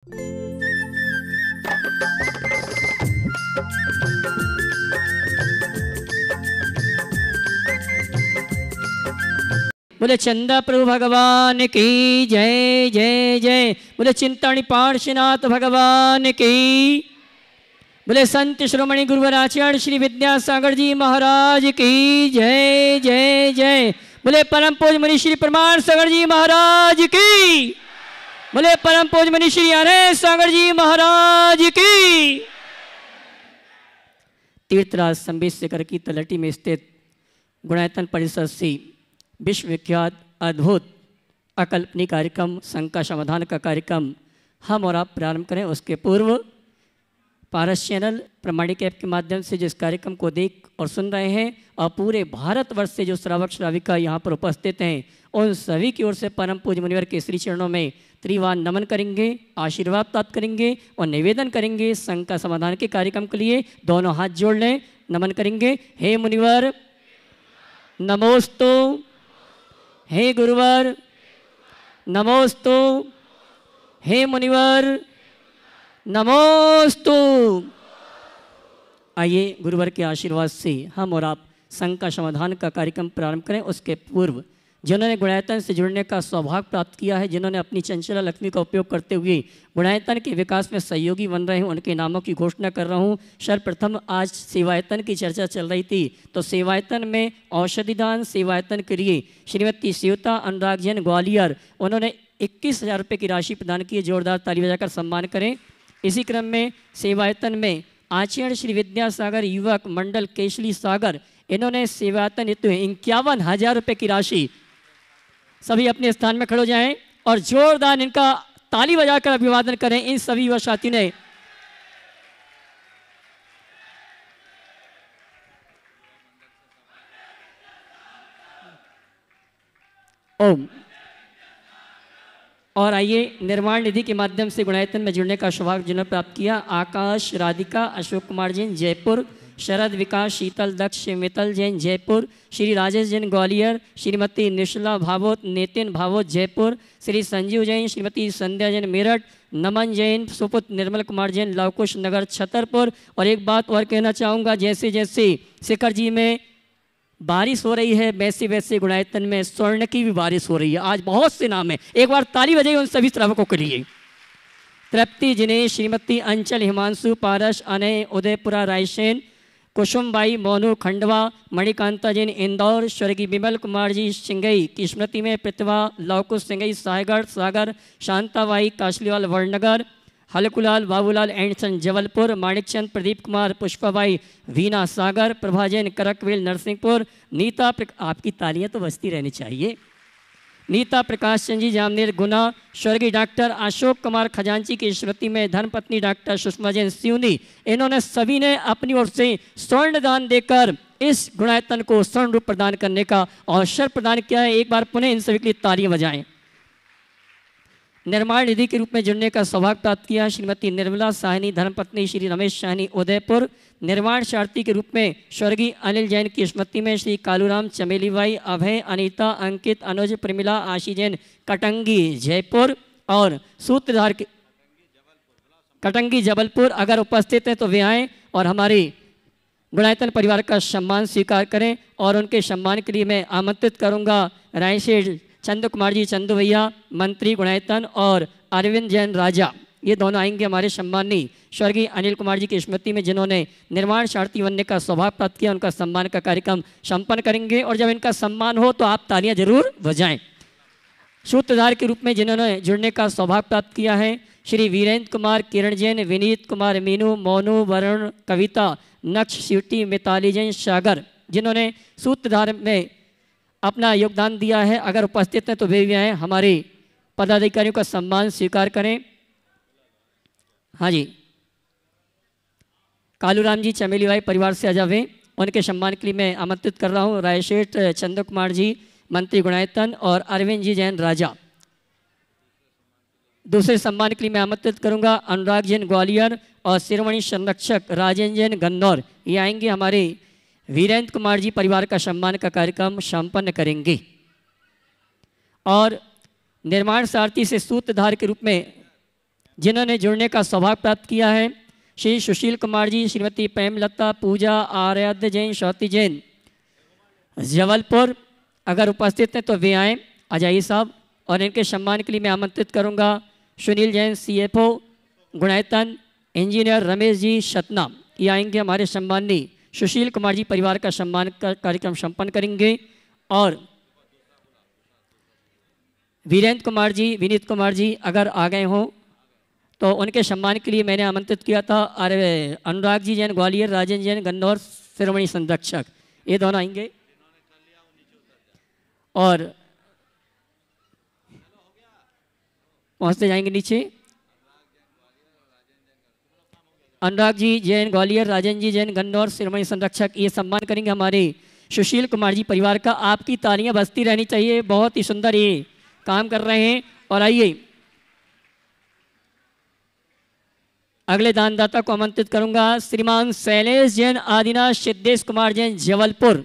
बोले चंदा प्रभु भगवान की जय जय जय। बोले चिंतामणि पार्श्वनाथ भगवान की। बोले संत श्रोमणी गुरुवर आचार्य श्री विद्यासागर जी महाराज की जय जय जय। बोले परम पूज्य मुनि श्री प्रमाण सागर जी महाराज की। बोले परम पूज्य मुनि श्री अनंत सागर जी महाराज की। तीर्थराज संबेशकर की तलहटी में स्थित गुणायतन परिसर से विश्वविख्यात अद्भुत अकल्पनीय कार्यक्रम शंका समाधान का कार्यक्रम हम और आप प्रारंभ करें। उसके पूर्व पारस चैनल प्रमाणिक ऐप के माध्यम से जिस कार्यक्रम को देख और सुन रहे हैं और पूरे भारतवर्ष से जो श्रावक श्राविका यहाँ पर उपस्थित हैं उन सभी की ओर से परम पूज्य मुनिवर के श्री चरणों में त्रिवार नमन करेंगे, आशीर्वाद प्राप्त करेंगे और निवेदन करेंगे शंका समाधान के कार्यक्रम के लिए। दोनों हाथ जोड़ लें, नमन करेंगे। हे मुनिवर नमोस्तु, हे गुरुवर नमोस्तु, हे मुनिवर नमोस्तु। आइए गुरुवर के आशीर्वाद से हम और आप शंका समाधान का कार्यक्रम प्रारंभ करें। उसके पूर्व जिन्होंने गुणायतन से जुड़ने का सौभाग्य प्राप्त किया है, जिन्होंने अपनी चंचला लक्ष्मी का उपयोग करते हुए गुणायतन के विकास में सहयोगी बन रहे हैं, उनके नामों की घोषणा कर रहा हूँ। सर्वप्रथम आज सेवायतन की चर्चा चल रही थी तो सेवायतन में औषधि दान सेवायतन के लिए श्रीमती शिवता अनुराग जैन ग्वालियर, उन्होंने 21,000 रुपये की राशि प्रदान की है। जोरदार ताली बजाकर सम्मान करें। इसी क्रम में सेवायतन में आचार्य श्री विद्यासागर युवक मंडल केशली सागर, इन्होंने सेवायतन हेतु 51,000 रुपये की राशि, सभी अपने स्थान में खड़े हो जाएं और जोरदार इनका ताली बजाकर अभिवादन करें। इन सभी युवा साथी ने ओम। और आइए निर्माण निधि के माध्यम से गुणायतन में जुड़ने का सौभाग्य जिन्होंने प्राप्त किया, आकाश राधिका अशोक कुमार जैन जयपुर, शरद विकास शीतल दक्ष मितल जैन जयपुर, श्री राजेश जैन ग्वालियर, श्रीमती निशला भावोत नितिन भावोत जयपुर, श्री संजीव जैन श्रीमती संध्या जैन मेरठ, नमन जैन सुपुत्र निर्मल कुमार जैन लवकुश नगर छतरपुर। और एक बात और कहना चाहूँगा, जैसे जैसे शिखर जी में बारिश हो रही है वैसे वैसे गुणायतन में स्वर्ण की भी बारिश हो रही है। आज बहुत से नाम है, एक बार ताली बजाइए उन सभी श्रावकों के लिए। तृप्ति जिनेश श्रीमती अंचल हिमांशु पारस अनय उदयपुरा रायसेन, कुसुमबाई मोनू खंडवा, मणिकांता जैन इंदौर, स्वर्गीय विमल कुमार जी सिंगई की स्मृति में प्रतिभा लवकुश सिंगई सागर सागर, शांताबाई काशलीवाल वड़नगर, हलकुलाल बाबूलाल एंडसन जबलपुर, माणिकचंद प्रदीप कुमार पुष्पाबाई वीना सागर, प्रभा जैन करकवेल नरसिंहपुर, नीता आपकी तालियां तो बजती रहनी चाहिए, नीता प्रकाश चंद जी जामनेर गुना, स्वर्गीय डॉक्टर अशोक कुमार खजांची की स्मृति में धर्मपत्नी डॉक्टर सुषमा जैन सिवनी, इन्होंने सभी ने अपनी ओर से स्वर्ण दान देकर इस गुणायतन को स्वर्ण रूप प्रदान करने का अवसर प्रदान किया है। एक बार पुनः इन सभी के लिए तालियां बजाएं। निर्माण निधि के रूप में जुड़ने का सौभाग्य प्राप्त किया श्रीमती निर्मला साहनी धर्मपत्नी श्री रमेश साहनी उदयपुर, निर्माण सारथी के रूप में स्वर्गीय अनिल जैन की स्मृति में श्री कालूराम चमेलीबाई अभय अनीता अंकित अनुज प्रमिला आशी जैन कटंगी जयपुर और सूत्रधार के कटंगी जबलपुर अगर उपस्थित हैं तो वे आएँ और हमारे गुणायतन परिवार का सम्मान स्वीकार करें। और उनके सम्मान के लिए मैं आमंत्रित करूँगा रायसेन चंदू कुमार जी चंदू भैया मंत्री गुणायतन और अरविंद जैन राजा, ये दोनों आएंगे हमारे सम्मानी स्वर्गीय अनिल कुमार जी की स्मृति में जिन्होंने निर्माण सारथी बनने का सौभाग्य प्राप्त किया। उनका सम्मान का कार्यक्रम संपन्न करेंगे और जब इनका सम्मान हो तो आप तालियां जरूर बजाएं। सूत्रधार के रूप में जिन्होंने जुड़ने का सौभाग्य प्राप्त किया है श्री वीरेंद्र कुमार किरण जैन विनीत कुमार मीनू मोनू वरुण कविता नक्ष स्वीटी मिताली जैन सागर, जिन्होंने सूत्रधार में अपना योगदान दिया है। अगर उपस्थित हैं तो वे भी आए, हमारे पदाधिकारियों का सम्मान स्वीकार करें। हाँ जी, कालूराम जी चमेलीबाई परिवार से आ जावे, उनके सम्मान के लिए मैं आमंत्रित कर रहा हूँ रायसेठ चंद्र कुमार जी मंत्री गुणायतन और अरविंद जी जैन राजा। दूसरे सम्मान के लिए मैं आमंत्रित करूँगा अनुराग जैन ग्वालियर और शिरोमणि संरक्षक राजेंद्र जैन गन्नौर, ये आएंगे हमारे वीरेंद्र कुमार जी परिवार का सम्मान का कार्यक्रम संपन्न करेंगे। और निर्माण सारथी से सूत्रधार के रूप में जिन्होंने जुड़ने का सौभाग्य प्राप्त किया है श्री सुशील कुमार जी, श्रीमती प्रेमलता, पूजा, आराध्य जैन, श्रुति जैन, जबलपुर। अगर उपस्थित हैं तो वे आएँ, आ जाइए साहब। और इनके सम्मान के लिए मैं आमंत्रित करूंगा सुनील जैन, CFO गुणायतन, इंजीनियर रमेश जी सतना, ये आएंगे, हमारे सम्माननीय सुशील कुमार जी परिवार का सम्मान का कार्यक्रम संपन्न करेंगे। और वीरेंद्र कुमार जी, विनीत कुमार जी अगर आ गए हों तो उनके सम्मान के लिए मैंने आमंत्रित किया था। अरे अनुराग जी जैन ग्वालियर, राजेंद्र जैन गन्नौर शिरोमणि संरक्षक, ये दोनों आएंगे। और पहुँचते जाएंगे नीचे। अनुराग जी जैन ग्वालियर, राजेंद्र जी जैन गन्नौर शिरोमणि संरक्षक, ये सम्मान करेंगे हमारे सुशील कुमार जी परिवार का। आपकी तालियां बजती रहनी चाहिए, बहुत ही सुंदर ये काम कर रहे हैं। और आइए अगले दानदाता को आमंत्रित करूंगा, श्रीमान शैलेश जैन आदिनाथ, सिद्धेश कुमार जैन जबलपुर,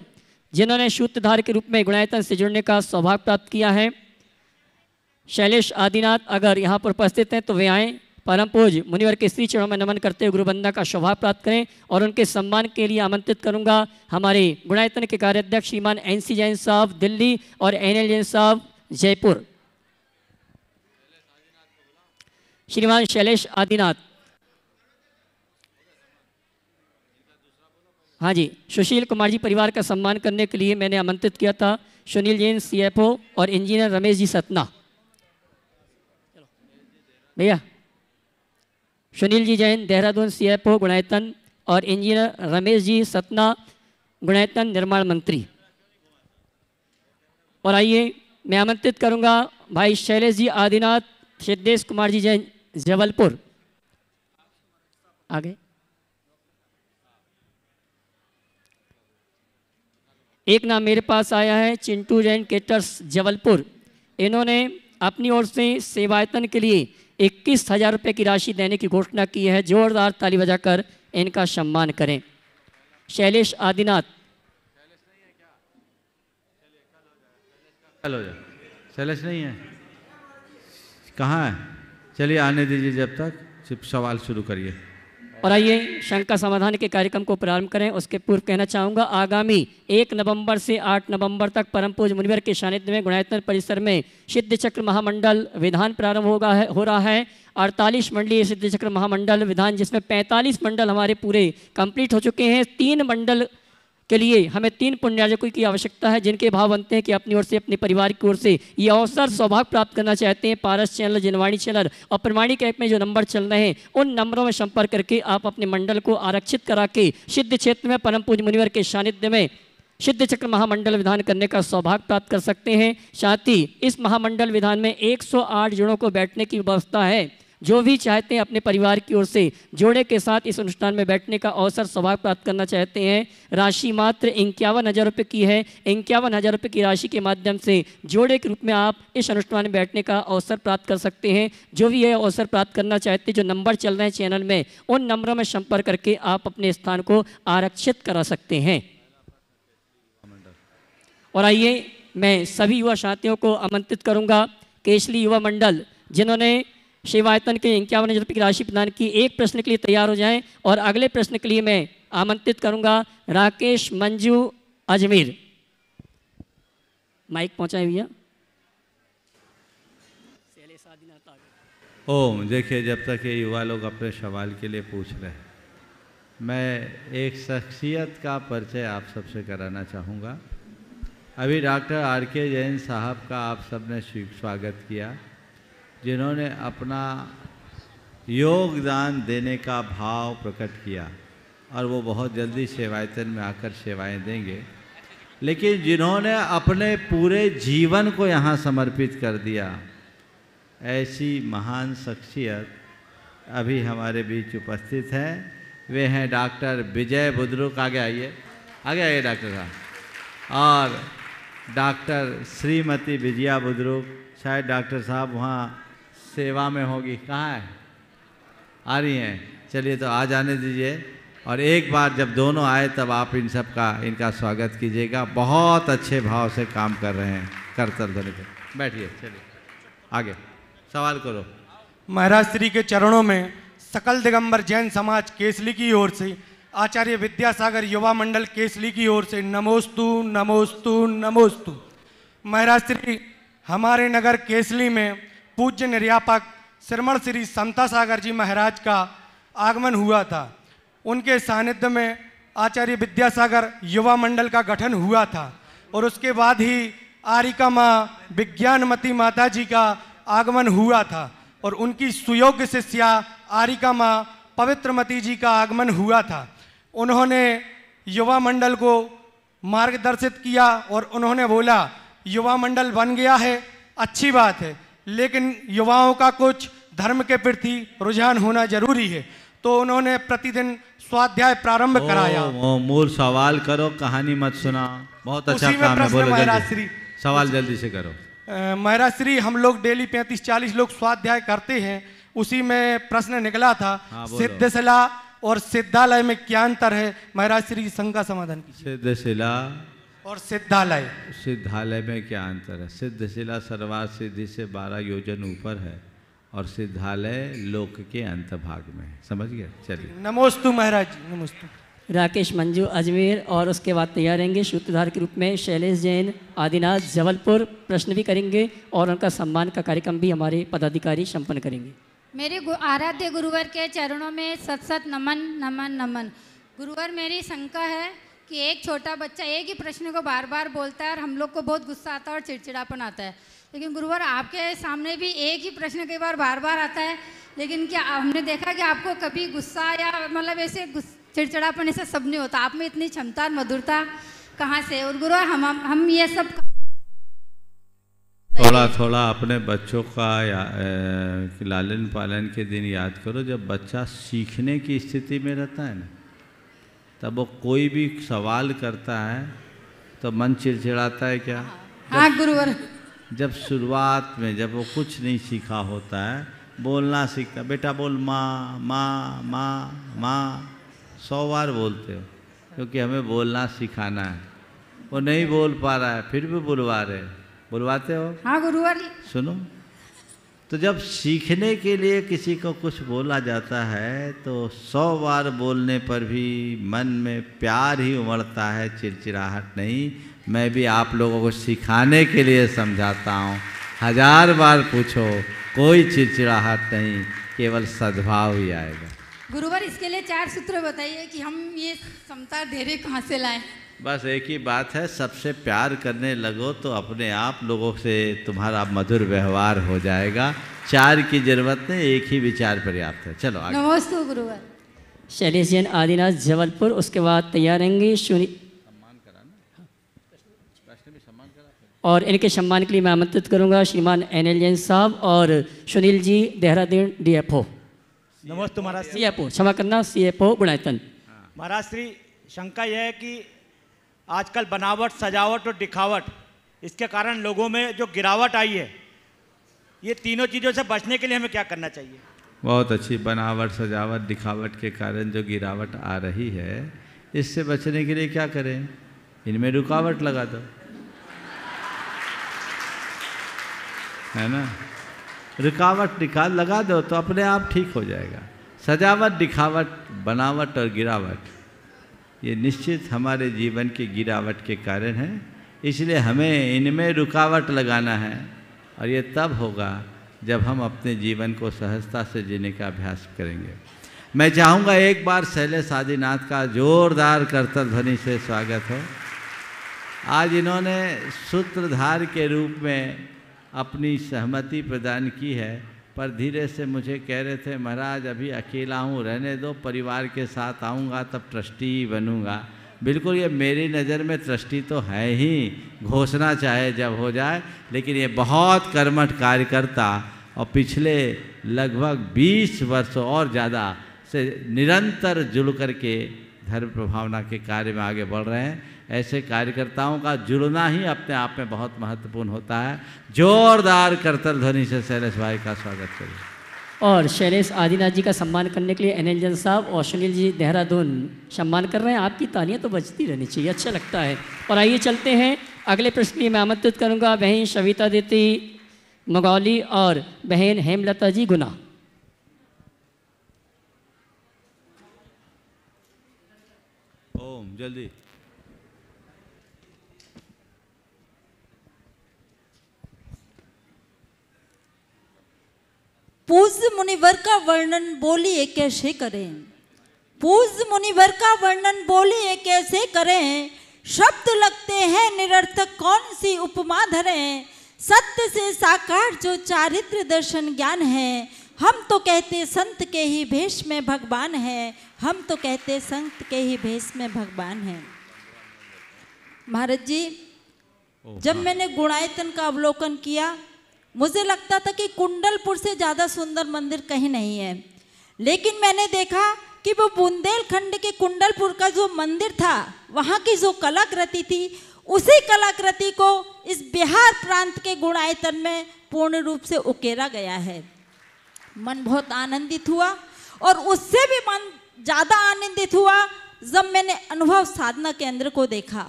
जिन्होंने सूत्रधार के रूप में गुणायतन से जुड़ने का सौभाग्य प्राप्त किया है। शैलेश आदिनाथ अगर यहाँ पर उपस्थित हैं तो वे आएँ, परम पूज्य मुनिवर के श्री चरणों में नमन करते हुए गुरुवंदना का सौभाग्य प्राप्त करें। और उनके सम्मान के लिए आमंत्रित करूंगा हमारे गुणायतन के कार्याध्यक्ष श्रीमान NC जैन साहब दिल्ली और NL जैन साहब जयपुर। श्रीमान शैलेश आदिनाथ, हाँ जी, सुशील कुमार जी परिवार का सम्मान करने के लिए मैंने आमंत्रित किया था सुनील जैन CFO और इंजीनियर रमेश जी सतना। भैया सुनील जी जैन देहरादून CFO गुणायतन और इंजीनियर रमेश जी सतना गुणायतन निर्माण मंत्री। और आइए मैं आमंत्रित करूंगा भाई शैलेश जी आदिनाथ, सिद्धेश कुमार जी जैन जबलपुर, आगे। एक नाम मेरे पास आया है चिंटू जैन केटर्स जबलपुर, इन्होंने अपनी ओर से सेवायतन के लिए 21,000 रुपये की राशि देने की घोषणा की है। जोरदार ताली बजाकर इनका सम्मान करें। शैलेश आदिनाथ, शैलेश नहीं है, कहाँ है? चलिए आने दीजिए, जब तक सिर्फ सवाल शुरू करिए। और आइए शंका समाधान के कार्यक्रम को प्रारंभ करें। उसके पूर्व कहना चाहूँगा आगामी 1 नवंबर से 8 नवंबर तक परम पूज्य मुनिवर के सानिध्य में गुणायतन परिसर में सिद्ध चक्र महामंडल विधान प्रारंभ हो रहा है। 48 मंडलीय सिद्ध चक्र महामंडल विधान, जिसमें 45 मंडल हमारे पूरे कंप्लीट हो चुके हैं। 3 मंडल के लिए हमें 3 पुण्यार्जकों की आवश्यकता है, जिनके भाव बनते हैं कि अपनी ओर से, अपने परिवार की ओर से ये अवसर सौभाग्य प्राप्त करना चाहते हैं। पारस चैनल, जिनवाणी चैनल और प्रमाणिक ऐप में जो नंबर चल रहे हैं, उन नंबरों में संपर्क करके आप अपने मंडल को आरक्षित करा के सिद्ध क्षेत्र में परम पूज्य मुनिवर के सानिध्य में सिद्ध चक्र महामंडल विधान करने का सौभाग्य प्राप्त कर सकते हैं। साथ ही इस महामंडल विधान में 108 जनों को बैठने की व्यवस्था है। जो भी चाहते हैं अपने परिवार की ओर से जोड़े के साथ इस अनुष्ठान में बैठने का अवसर सौभाग्य प्राप्त करना चाहते हैं, राशि मात्र 51,000 रुपये की है। 51,000 रुपये की राशि के माध्यम से जोड़े के रूप में आप इस अनुष्ठान में बैठने का अवसर प्राप्त कर सकते हैं। जो भी यह अवसर प्राप्त करना चाहते हैं, जो नंबर चल रहे हैं चैनल में, उन नंबरों में संपर्क करके आप अपने स्थान को आरक्षित करा सकते हैं। और आइए मैं सभी युवा साथियों को आमंत्रित करूंगा, केसली युवा मंडल जिन्होंने सेवायतन के 51,000 रुपये की राशि प्रदान की, एक प्रश्न के लिए तैयार हो जाएं। और अगले प्रश्न के लिए मैं आमंत्रित करूंगा राकेश मंजू अजमेर। माइक पहुंचाए भैया। ओम, देखिए जब तक ये युवा लोग अपने सवाल के लिए पूछ रहे हैं, मैं एक शख्सियत का परिचय आप सबसे कराना चाहूँगा। अभी डॉक्टर RK जैन साहब का आप सबने स्वागत किया, जिन्होंने अपना योगदान देने का भाव प्रकट किया और वो बहुत जल्दी सेवायतन में आकर सेवाएं देंगे। लेकिन जिन्होंने अपने पूरे जीवन को यहाँ समर्पित कर दिया, ऐसी महान शख्सियत अभी हमारे बीच उपस्थित हैं। वे हैं डॉक्टर विजय बुद्रुक। आगे आइए, आगे आइए डॉक्टर साहब। और डॉक्टर श्रीमती विजया बुद्रुक, शायद डॉक्टर साहब वहाँ सेवा में होगी, कहाँ है? आ रही हैं, चलिए तो आ जाने दीजिए। और एक बार जब दोनों आए तब आप इन सब का, इनका स्वागत कीजिएगा। बहुत अच्छे भाव से काम कर रहे हैं। करतल ध्वनि पे बैठिए, चलिए आगे सवाल करो। महाराज श्री के चरणों में सकल दिगंबर जैन समाज केसली की ओर से, आचार्य विद्यासागर युवा मंडल केसली की ओर से नमोस्तु नमोस्तु नमोस्तु। महाराज श्री हमारे नगर केसली में पूज्य निर्यापक श्रीमण श्री समता सागर जी महाराज का आगमन हुआ था। उनके सानिध्य में आचार्य विद्यासागर युवा मंडल का गठन हुआ था और उसके बाद ही आरिका माँ विज्ञानमती माता जी का आगमन हुआ था और उनकी सुयोग्य शिष्या आरिका माँ पवित्रमती जी का आगमन हुआ था। उन्होंने युवा मंडल को मार्गदर्शित किया और उन्होंने बोला युवा मंडल बन गया है, अच्छी बात है, लेकिन युवाओं का कुछ धर्म के प्रति रुझान होना जरूरी है। तो उन्होंने प्रतिदिन स्वाध्याय प्रारंभ कराया। मूल सवाल करो, कहानी मत सुना। बहुत अच्छा काम है, बोलो जल्दी। सवाल जल्दी से करो। महाराज श्री हम लोग डेली 35-40 लोग स्वाध्याय करते हैं, उसी में प्रश्न निकला था सिद्धशिला और सिद्धालय में क्या अंतर है? महाराज श्री शंका समाधान कीजिए। सिद्धशिला और सिद्धालय, सिद्धालय में क्या अंतर है? सिद्धशिला सर्वार्थ सिद्धि से 12 योजन ऊपर है और सिद्धालय लोक के अंत भाग में है। समझ गए? चलिए। नमोस्तु महाराज जी, नमोस्तु। राकेश मंजू अजमेर और उसके बाद तैयार रहेंगे सूत्रधार के रूप में शैलेश जैन आदिनाथ जबलपुर, प्रश्न भी करेंगे और उनका सम्मान का कार्यक्रम भी हमारे पदाधिकारी संपन्न करेंगे। मेरे आराध्य गुरुवर के चरणों में सत सत नमन नमन नमन। गुरुवर मेरी शंका है कि एक छोटा बच्चा एक ही प्रश्न को बार बार बोलता है और हम लोग को बहुत गुस्सा आता है और चिड़चिड़ापन आता है, लेकिन गुरुवर आपके सामने भी एक ही प्रश्न कई बार बार आता है, लेकिन क्या हमने देखा कि आपको कभी गुस्सा या मतलब ऐसे चिड़चिड़ापन ऐसा सब नहीं होता? आप में इतनी क्षमता और मधुरता कहाँ से? और गुरुवर हम ये सब थोड़ा थोड़ा अपने बच्चों का लालन पालन के दिन याद करो। जब बच्चा सीखने की स्थिति में रहता है ना, तब वो कोई भी सवाल करता है तो मन चिड़चिड़ाता है क्या? हाँ गुरुवर। जब शुरुआत में जब वो कुछ नहीं सीखा होता है, बोलना सीखता, बेटा बोल माँ माँ माँ माँ 100 बार बोलते हो, क्योंकि हमें बोलना सिखाना है। वो नहीं बोल पा रहा है, फिर भी बुलवाते हो। हाँ गुरुवर। सुनो, तो जब सीखने के लिए किसी को कुछ बोला जाता है तो 100 बार बोलने पर भी मन में प्यार ही उमड़ता है, चिड़चिड़ाहट नहीं। मैं भी आप लोगों को सिखाने के लिए समझाता हूँ। 1000 बार पूछो, कोई चिड़चिड़ाहट नहीं, केवल सद्भाव ही आएगा। गुरुवर इसके लिए 4 सूत्र बताइए कि हम ये समता धैर्य कहाँ से लाएं? बस एक ही बात है, सबसे प्यार करने लगो तो अपने आप लोगों से तुम्हारा मधुर व्यवहार हो जाएगा। 4 की जरूरत नहीं, एक ही विचार पर्याप्त है। चलो आगे। नमस्ते गुरुवर। शैलेश जैन आदिनाथ जबलपुर, उसके बाद तैयार रहेंगे और इनके सम्मान के लिए मैं आमंत्रित करूंगा श्रीमान NL जैन साहब और सुनील जी देहरादून DFO। नमस्ते महाराज। CFO, क्षमा करना, CFO गुणायतन। महाराज श्री शंका यह है कि आजकल बनावट, सजावट और दिखावट, इसके कारण लोगों में जो गिरावट आई है, ये तीनों चीज़ों से बचने के लिए हमें क्या करना चाहिए? बहुत अच्छी। बनावट, सजावट, दिखावट के कारण जो गिरावट आ रही है, इससे बचने के लिए क्या करें? इनमें रुकावट लगा दो, है ना? रुकावट लगा दो तो अपने आप ठीक हो जाएगा। सजावट, दिखावट, बनावट और गिरावट, ये निश्चित हमारे जीवन की गिरावट के कारण है। इसलिए हमें इनमें रुकावट लगाना है और ये तब होगा जब हम अपने जीवन को सहजता से जीने का अभ्यास करेंगे। मैं चाहूँगा एक बार शैलेश आदिनाथ का जोरदार करतल ध्वनि से स्वागत हो। आज इन्होंने सूत्रधार के रूप में अपनी सहमति प्रदान की है, पर धीरे से मुझे कह रहे थे महाराज अभी अकेला हूँ, रहने दो, परिवार के साथ आऊँगा तब ट्रस्टी बनूँगा। बिल्कुल, ये मेरी नज़र में ट्रस्टी तो है ही, घोषणा चाहे जब हो जाए, लेकिन ये बहुत कर्मठ कार्यकर्ता और पिछले लगभग 20 वर्षों और ज़्यादा से निरंतर जुड़ करके धर्म प्रभावना के कार्य में आगे बढ़ रहे हैं। ऐसे कार्यकर्ताओं का जुड़ना ही अपने आप में बहुत महत्वपूर्ण होता है। जोरदार करतल ध्वनि से शैलेश भाई का स्वागत करिए। और शैलेश आदिनाथ जी का सम्मान करने के लिए NL जैन साहब और सुनील जी देहरादून सम्मान कर रहे हैं। आपकी तालियां तो बजती रहनी चाहिए, अच्छा लगता है। और आइए चलते हैं अगले प्रश्न के लिए मैं आमंत्रित करूंगा बहन सविता दीदी मगौली और बहन हेमलता जी गुना। जल्दी। पूज्य मुनिवर का वर्णन बोलिए कैसे करें, पूज्य मुनिवर का वर्णन बोलिए कैसे करें, शब्द लगते हैं निरर्थक कौन सी उपमा धरें, सत्य से साकार जो चारित्र दर्शन ज्ञान है, हम तो कहते संत के ही भेष में भगवान है, हम तो कहते संत के ही भेष में भगवान है। महाराज जी, जब मैंने गुणायतन का अवलोकन किया, मुझे लगता था कि कुंडलपुर से ज़्यादा सुंदर मंदिर कहीं नहीं है, लेकिन मैंने देखा कि वो बुंदेलखंड के कुंडलपुर का जो मंदिर था, वहाँ की जो कलाकृति थी, उसी कलाकृति को इस बिहार प्रांत के गुणायतन में पूर्ण रूप से उकेरा गया है। मन बहुत आनंदित हुआ और उससे भी मन ज़्यादा आनंदित हुआ जब मैंने अनुभव साधना केंद्र को देखा।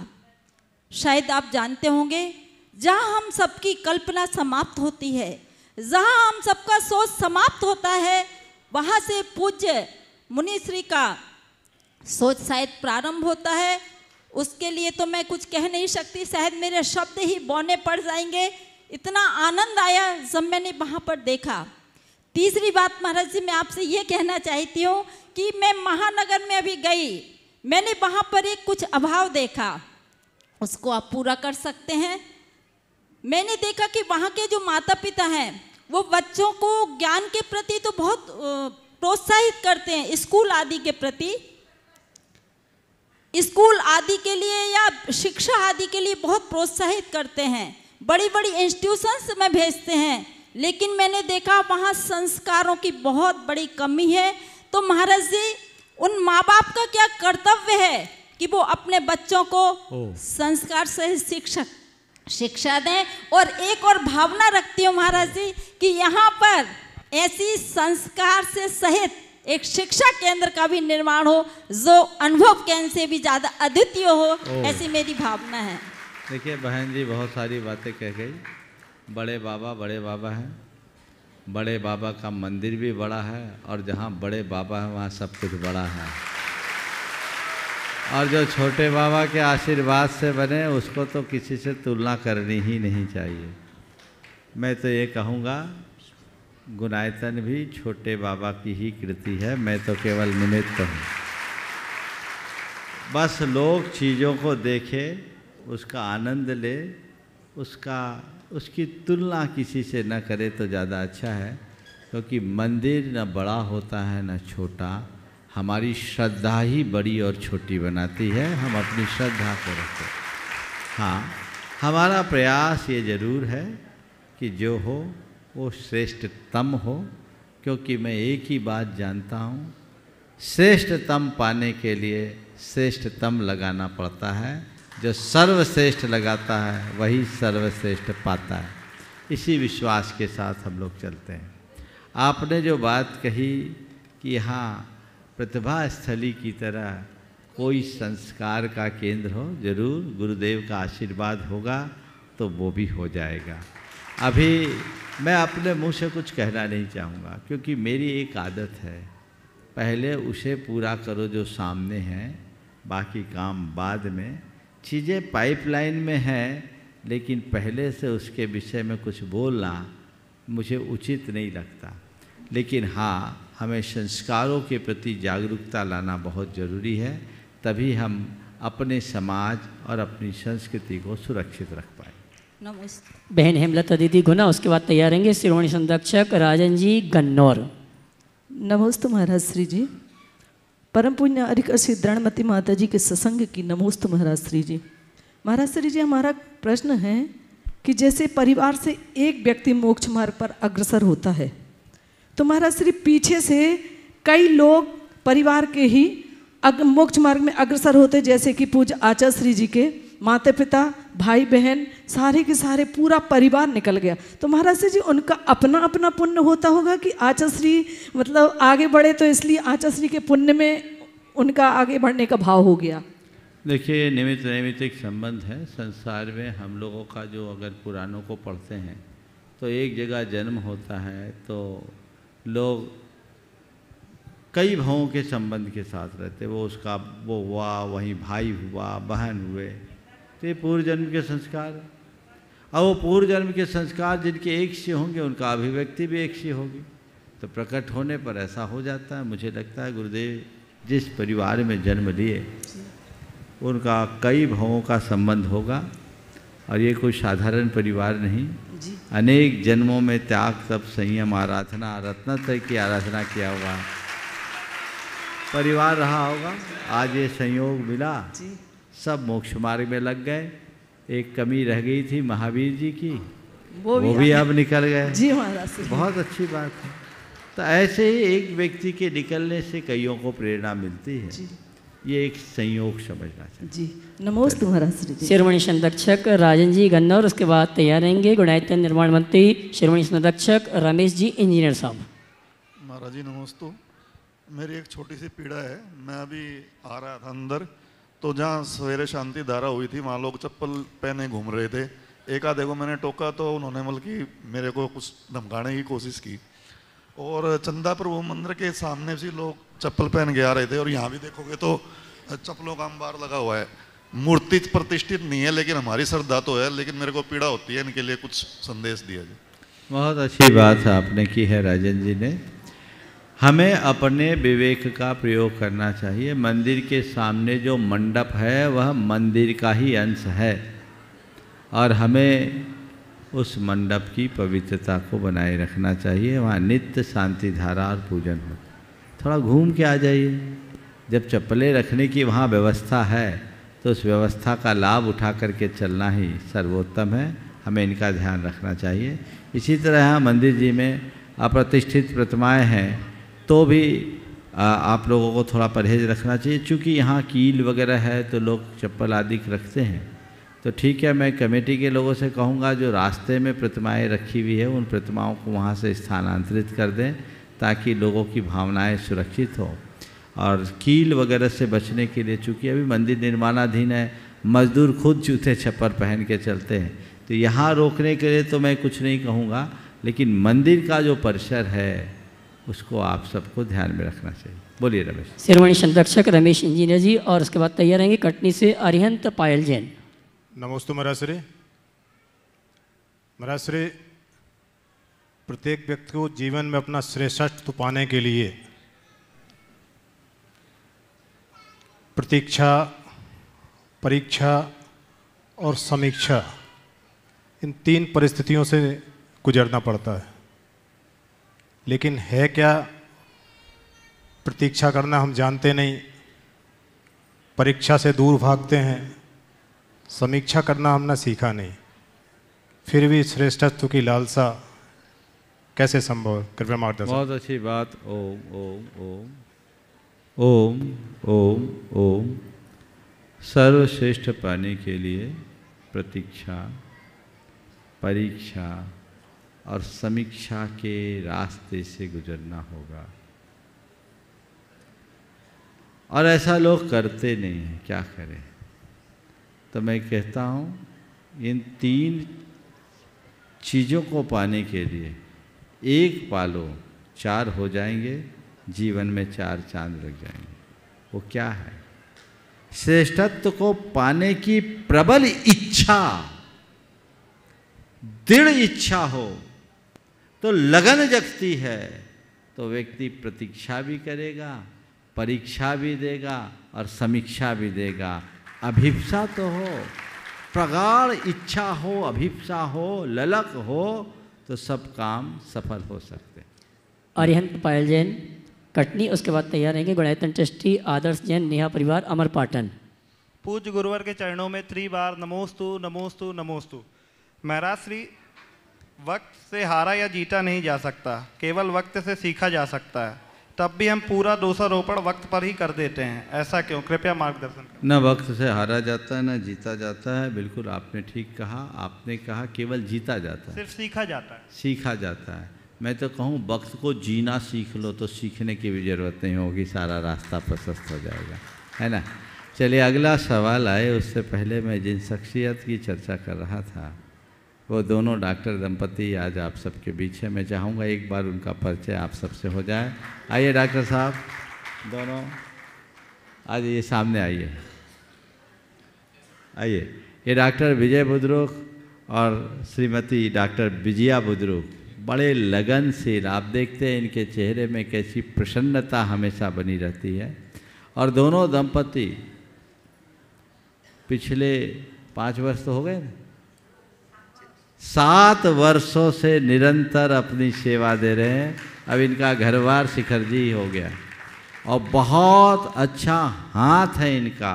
शायद आप जानते होंगे, जहाँ हम सबकी कल्पना समाप्त होती है, जहाँ हम सबका सोच समाप्त होता है, वहाँ से पूज्य मुनिश्री का सोच शायद प्रारंभ होता है। उसके लिए तो मैं कुछ कह नहीं सकती, शायद मेरे शब्द ही बौने पड़ जाएंगे। इतना आनंद आया जब मैंने वहाँ पर देखा। तीसरी बात महाराज जी, मैं आपसे ये कहना चाहती हूँ कि मैं महानगर में अभी गई, मैंने वहाँ पर एक कुछ अभाव देखा, उसको आप पूरा कर सकते हैं। मैंने देखा कि वहाँ के जो माता पिता हैं, वो बच्चों को ज्ञान के प्रति तो बहुत प्रोत्साहित करते हैं, स्कूल आदि के प्रति, स्कूल आदि के लिए या शिक्षा आदि के लिए बहुत प्रोत्साहित करते हैं, बड़ी बड़ी इंस्टीट्यूशंस में भेजते हैं, लेकिन मैंने देखा वहाँ संस्कारों की बहुत बड़ी कमी है। तो महाराज जी, उन माँ बाप का क्या कर्तव्य है कि वो अपने बच्चों को संस्कार सहित शिक्षा दें। और एक और भावना रखती हूँ महाराज जी कि यहाँ पर ऐसी संस्कार से सहित एक शिक्षा केंद्र का भी निर्माण हो जो अनुभव केंद्र से भी ज़्यादा अद्वितीय हो, ऐसी मेरी भावना है। देखिए बहन जी बहुत सारी बातें कह गई। बड़े बाबा हैं, बड़े बाबा का मंदिर भी बड़ा है, और जहाँ बड़े बाबा है वहाँ सब कुछ बड़ा है, और जो छोटे बाबा के आशीर्वाद से बने उसको तो किसी से तुलना करनी ही नहीं चाहिए। मैं तो ये कहूँगा, गुणायतन भी छोटे बाबा की ही कृति है, मैं तो केवल निमित्त हूँ। बस लोग चीज़ों को देखे, उसका आनंद ले, उसकी तुलना किसी से न करे तो ज़्यादा अच्छा है, क्योंकि मंदिर न बड़ा होता है न छोटा, हमारी श्रद्धा ही बड़ी और छोटी बनाती है। हम अपनी श्रद्धा को रखते। हाँ, हमारा प्रयास ये ज़रूर है कि जो हो वो श्रेष्ठतम हो, क्योंकि मैं एक ही बात जानता हूँ, श्रेष्ठतम पाने के लिए श्रेष्ठतम लगाना पड़ता है। जो सर्वश्रेष्ठ लगाता है वही सर्वश्रेष्ठ पाता है। इसी विश्वास के साथ हम लोग चलते हैं। आपने जो बात कही कि यहाँ प्रतिभा स्थली की तरह कोई संस्कार का केंद्र हो, जरूर गुरुदेव का आशीर्वाद होगा तो वो भी हो जाएगा। अभी मैं अपने मुंह से कुछ कहना नहीं चाहूँगा, क्योंकि मेरी एक आदत है, पहले उसे पूरा करो जो सामने है, बाकी काम बाद में। चीज़ें पाइपलाइन में हैं, लेकिन पहले से उसके विषय में कुछ बोलना मुझे उचित नहीं लगता। लेकिन हाँ, हमें संस्कारों के प्रति जागरूकता लाना बहुत ज़रूरी है, तभी हम अपने समाज और अपनी संस्कृति को सुरक्षित रख पाए। नमस्ते। बहन हेमलता दीदी गुना, उसके बाद तैयार रहेंगे श्रोमणी संरक्षक राजन जी गन्नौर। नमोस्तु महाराज श्री जी। परम पुण्य अरिक सिद्धाणमती माता जी के सत्संग की नमोस्तु महाराज श्री जी। महाराज श्री जी, हमारा प्रश्न है कि जैसे परिवार से एक व्यक्ति मोक्ष मार्ग पर अग्रसर होता है, तो महाराज श्री पीछे से कई लोग परिवार के ही मोक्ष मार्ग में अग्रसर होते, जैसे कि पूज्य आचार्य श्री जी के माता पिता, भाई बहन, सारे के सारे पूरा परिवार निकल गया। तो महाराज जी, उनका अपना अपना पुण्य होता होगा कि आचार्य श्री मतलब आगे बढ़े, तो इसलिए आचार्य श्री के पुण्य में उनका आगे बढ़ने का भाव हो गया? देखिए, निमित्त नैमित्तिक संबंध है संसार में। हम लोगों का जो अगर पुराणों को पढ़ते हैं तो एक जगह जन्म होता है तो लोग कई भावों के संबंध के साथ रहते, वो उसका वो हुआ, वहीं भाई हुआ, बहन हुए, तो ये पूर्व जन्म के संस्कार है। और वो पूर्व जन्म के संस्कार जिनके एक से होंगे उनका अभिव्यक्ति भी एक से होगी, तो प्रकट होने पर ऐसा हो जाता है। मुझे लगता है गुरुदेव जिस परिवार में जन्म लिए उनका कई भावों का संबंध होगा, और ये कोई साधारण परिवार नहीं, अनेक जन्मों में त्याग, तप, संयम, आराधना, रत्नत्रय की आराधना किया हुआ परिवार रहा होगा। आज ये संयोग मिला, सब मोक्ष मार्ग में लग गए। एक कमी रह गई थी महावीर जी की, वो भी अब निकल गए। जी महाराज, बहुत अच्छी बात है। तो ऐसे ही एक व्यक्ति के निकलने से कईयों को प्रेरणा मिलती है, ये एक संयोग समझना चाहिए। जी नमोस्तु महाराज श्री जी। शिरोमणि संरक्षक राजन जी गन्नौर, उसके बाद तैयार रहेंगे गुणायतन निर्माण मंत्री शिरोमणि संरक्षक रमेश जी इंजीनियर साहब। महाराज जी नमोस्तु। मेरी एक छोटी सी पीड़ा है। मैं अभी आ रहा था अंदर, तो जहाँ सवेरे शांति धारा हुई थी वहाँ लोग चप्पल पहने घूम रहे थे। एक आधे को मैंने टोका तो उन्होंने बल्कि मेरे को कुछ धमकाने की कोशिश की, और चंदा प्रभु मंदिर के सामने से लोग चप्पल पहन के आ रहे थे। और यहाँ भी देखोगे तो चप्पलों का अंबार लगा हुआ है। मूर्ति प्रतिष्ठित नहीं है, लेकिन हमारी श्रद्धा तो है। लेकिन मेरे को पीड़ा होती है, इनके लिए कुछ संदेश दिया जाए। बहुत अच्छी बात आपने की है राजन जी ने। हमें अपने विवेक का प्रयोग करना चाहिए। मंदिर के सामने जो मंडप है वह मंदिर का ही अंश है, और हमें उस मंडप की पवित्रता को बनाए रखना चाहिए। वहाँ नित्य शांति धारा और पूजन हो। थोड़ा घूम के आ जाइए। जब चप्पलें रखने की वहाँ व्यवस्था है तो उस व्यवस्था का लाभ उठा करके चलना ही सर्वोत्तम है। हमें इनका ध्यान रखना चाहिए। इसी तरह यहाँ मंदिर जी में अप्रतिष्ठित प्रतिमाएं हैं तो भी आप लोगों को थोड़ा परहेज रखना चाहिए। चूँकि यहाँ कील वगैरह है तो लोग चप्पल आदि रखते हैं, तो ठीक है, मैं कमेटी के लोगों से कहूँगा जो रास्ते में प्रतिमाएं रखी हुई है उन प्रतिमाओं को वहाँ से स्थानांतरित कर दें, ताकि लोगों की भावनाएं सुरक्षित हो। और कील वगैरह से बचने के लिए, चूँकि अभी मंदिर निर्माणाधीन है, मजदूर खुद जूते छप्पर पहन के चलते हैं, तो यहाँ रोकने के लिए तो मैं कुछ नहीं कहूँगा, लेकिन मंदिर का जो परिसर है उसको आप सबको ध्यान में रखना चाहिए। बोलिए रमेश। शिरोमणि संरक्षक रमेश इंजीनियर जी, और उसके बाद तैयार रहेंगे कटनी से अरिहंत पायल जैन। नमोस्तु महाराज श्री। महाराज श्री, प्रत्येक व्यक्ति को जीवन में अपना श्रेष्ठत्व पाने के लिए प्रतीक्षा, परीक्षा और समीक्षा, इन 3 परिस्थितियों से गुजरना पड़ता है। लेकिन है क्या प्रतीक्षा करना हम जानते नहीं, परीक्षा से दूर भागते हैं, समीक्षा करना हमने सीखा नहीं, फिर भी श्रेष्ठत्व की लालसा कैसे संभव है? कृपया मार्गदर्शन। बहुत अच्छी बात। ओम ओम ओम ओम ओम ओम। सर्वश्रेष्ठ पाने के लिए प्रतीक्षा, परीक्षा और समीक्षा के रास्ते से गुजरना होगा, और ऐसा लोग करते नहीं हैं। क्या करें? तो मैं कहता हूँ इन 3 चीज़ों को पाने के लिए 1 पालो 4 हो जाएंगे, जीवन में 4 चांद लग जाएंगे। वो क्या है? श्रेष्ठत्व को पाने की प्रबल इच्छा, दृढ़ इच्छा हो तो लगन जगती है, तो व्यक्ति प्रतीक्षा भी करेगा, परीक्षा भी देगा और समीक्षा भी देगा। अभिप्सा तो हो, प्रगाढ़ इच्छा हो, अभिप्सा हो, ललक हो, तो सब काम सफल हो सकते हैं। अरिहंत पायल जैन कटनी, उसके बाद तैयार रहेंगे गुणायतन ट्रस्टी आदर्श जैन नेहा परिवार अमरपाटन। पूज्य गुरुवर के चरणों में 3 बार नमोस्तु नमोस्तु नमोस्तु। महाराज श्री, वक्त से हारा या जीता नहीं जा सकता, केवल वक्त से सीखा जा सकता है। तब भी हम पूरा दोषारोपण वक्त पर ही कर देते हैं, ऐसा क्यों? कृपया मार्गदर्शन करें। न वक्त से हारा जाता है न जीता जाता है। बिल्कुल आपने ठीक कहा। आपने कहा केवल जीता जाता है, सिर्फ सीखा जाता है। सीखा जाता है। मैं तो कहूँ वक्त को जीना सीख लो तो सीखने की भी ज़रूरत नहीं होगी, सारा रास्ता प्रशस्त हो जाएगा, है ना। चलिए अगला सवाल आए उससे पहले मैं जिन शख्सियत की चर्चा कर रहा था वो दोनों डॉक्टर दंपति आज आप सबके बीच है। मैं चाहूँगा एक बार उनका परिचय आप सबसे हो जाए। आइए डॉक्टर साहब दोनों, आज ये सामने आइए। आइए, ये डॉक्टर विजय बुद्रुक और श्रीमती डॉक्टर विजया बुद्रुक बड़े लगन से, आप देखते हैं इनके चेहरे में कैसी प्रसन्नता हमेशा बनी रहती है। और दोनों दंपति पिछले 5 वर्ष तो हो गए ना, 7 वर्षों से निरंतर अपनी सेवा दे रहे हैं। अब इनका घरवार शिखर जी हो गया और बहुत अच्छा हाथ है इनका,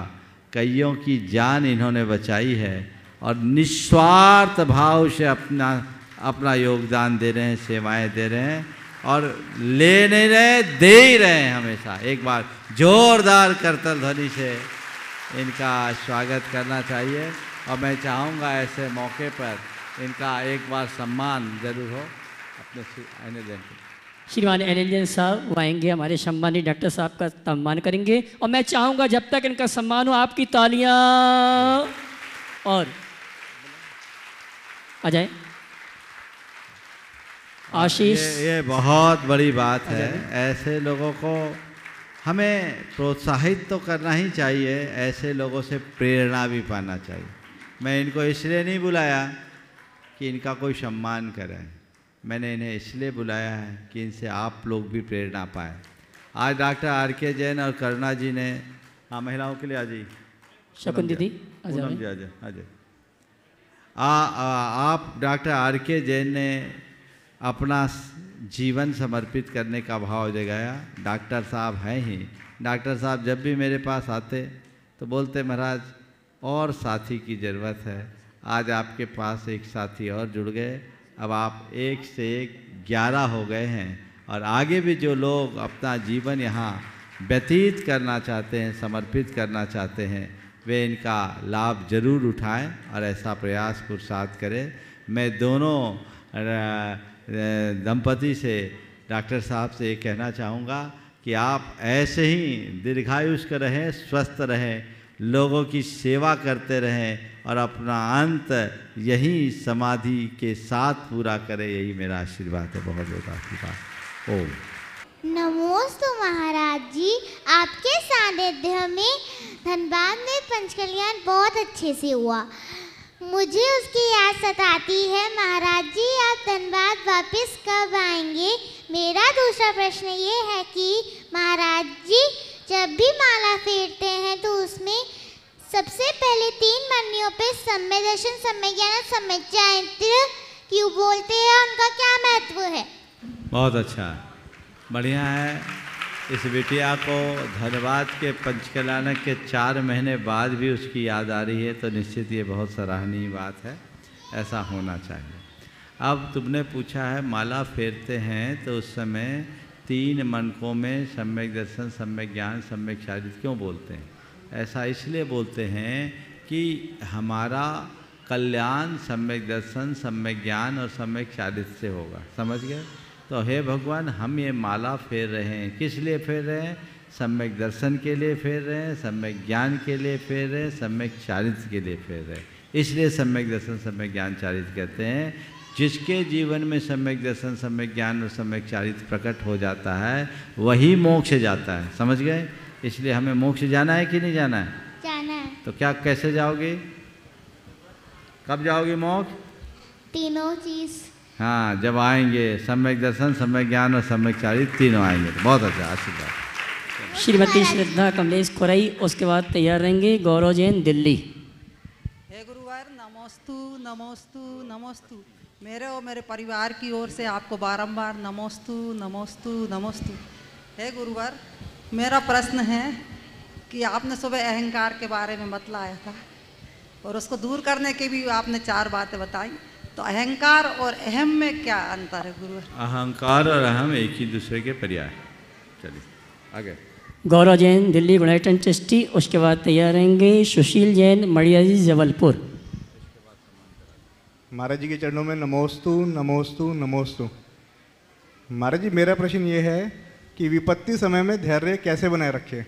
कईयों की जान इन्होंने बचाई है और निस्वार्थ भाव से अपना योगदान दे रहे हैं, सेवाएं दे रहे हैं और ले नहीं रहे, दे ही रहे हैं हमेशा। एक बार जोरदार करतल ध्वनि से इनका स्वागत करना चाहिए और मैं चाहूँगा ऐसे मौके पर इनका एक बार सम्मान जरूर हो। अपने श्रीमान अनिल जैन साहब वो आएंगे, हमारे सम्मानित डॉक्टर साहब का सम्मान करेंगे और मैं चाहूँगा जब तक इनका सम्मान हो आपकी तालियां और आ जाए। आशीष, ये बहुत बड़ी बात है। ऐसे लोगों को हमें प्रोत्साहित तो करना ही चाहिए, ऐसे लोगों से प्रेरणा भी पाना चाहिए। मैं इनको इसलिए नहीं बुलाया कि इनका कोई सम्मान करें, मैंने इन्हें इसलिए बुलाया है कि इनसे आप लोग भी प्रेरणा पाएँ। आज डॉक्टर आर.के. जैन और करुणा जी ने, हाँ महिलाओं के लिए आ जाइए, शकुन दीदी आ जाए। आप डॉक्टर आर.के. जैन ने अपना जीवन समर्पित करने का भाव जगाया। डॉक्टर साहब हैं ही, डॉक्टर साहब जब भी मेरे पास आते तो बोलते महाराज और साथी की ज़रूरत है। आज आपके पास एक साथी और जुड़ गए, अब आप 1 से 1 11 हो गए हैं और आगे भी जो लोग अपना जीवन यहाँ व्यतीत करना चाहते हैं, समर्पित करना चाहते हैं, वे इनका लाभ जरूर उठाएं और ऐसा प्रयास पुरुषार्थ करें। मैं दोनों दंपति से, डॉक्टर साहब से ये कहना चाहूँगा कि आप ऐसे ही दीर्घायुष्क रहें, स्वस्थ रहें, लोगों की सेवा करते रहें और अपना अंत यही समाधि के साथ पूरा करें, यही मेरा आशीर्वाद है। बहुत बहुत आशीर्वाद। ओम नमोस्तु महाराज जी, आपके सानिध्य में धनबाद में पंचकल्याण बहुत अच्छे से हुआ। मुझे उसकी याद सताती है। महाराज जी आप धनबाद वापस कब आएंगे? मेरा दूसरा प्रश्न ये है कि महाराज जी जब भी माला फेरते हैं तो उसमें सबसे पहले 3 मन्नियों पे सम्य दर्शन, सम्य ज्ञान, सम्य चारित्र क्यों बोलते हैं? उनका क्या महत्व है? बहुत अच्छा, बढ़िया है। इस बिटिया को धनबाद के पंचकल्याण के 4 महीने बाद भी उसकी याद आ रही है तो निश्चित ये बहुत सराहनीय बात है, ऐसा होना चाहिए। अब तुमने पूछा है माला फेरते हैं तो उस समय 3 मनकों में सम्यक दर्शन, सम्यक ज्ञान, सम्यक चारित्र क्यों बोलते हैं? ऐसा इसलिए बोलते हैं कि हमारा कल्याण सम्यक दर्शन, सम्यक ज्ञान और सम्यक चारित्र से होगा। समझ गए? तो हे भगवान हम ये माला फेर रहे हैं, किस लिए फेर रहे हैं? सम्यक दर्शन के लिए फेर रहे हैं, सम्यक ज्ञान के लिए फेर रहे हैं, सम्यक चारित्र के लिए फेर रहे हैं। इसलिए सम्यक दर्शन, सम्यक ज्ञान, चारित्र कहते हैं। जिसके जीवन में सम्यक दर्शन, सम्यक ज्ञान और सम्यक चारित्र प्रकट हो जाता है वही मोक्ष जाता है। समझ गए? इसलिए हमें मोक्ष जाना है कि नहीं जाना है? जाना है। तो क्या कैसे जाओगे? कब जाओगे मोक्ष? तीनों चीज। हाँ, जब आएंगे सम्यक दर्शन, सम्यक ज्ञान और सम्यक चारित्र तीनों आएंगे तो बहुत अच्छा आशीर्वाद। श्रीमती श्रद्धा कमलेश खुरई, उसके बाद तैयार रहेंगे गौरव जैन दिल्ली। हे गुरुवार नमोस्तु नमोस्तु नमोस्तु। मेरे और मेरे परिवार की ओर से आपको बारंबार नमोस्तु नमोस्तु नमोस्तु। हे गुरुवार, मेरा प्रश्न है कि आपने सुबह अहंकार के बारे में बतलाया था और उसको दूर करने के भी आपने 4 बातें बताई, तो अहंकार और अहम में क्या अंतर है गुरुवार? अहंकार और अहम एक ही दूसरे के पर्याय। चलिए आगे। गौरव जैन दिल्ली गुणायतन ट्रस्टी, उसके बाद तैयार रहेंगे सुशील जैन मड़ियाजी जबलपुर। महाराज जी के चरणों में नमोस्तु नमोस्तु नमोस्तु। महाराज जी मेरा प्रश्न ये है कि विपत्ति समय में धैर्य कैसे बनाए रखें?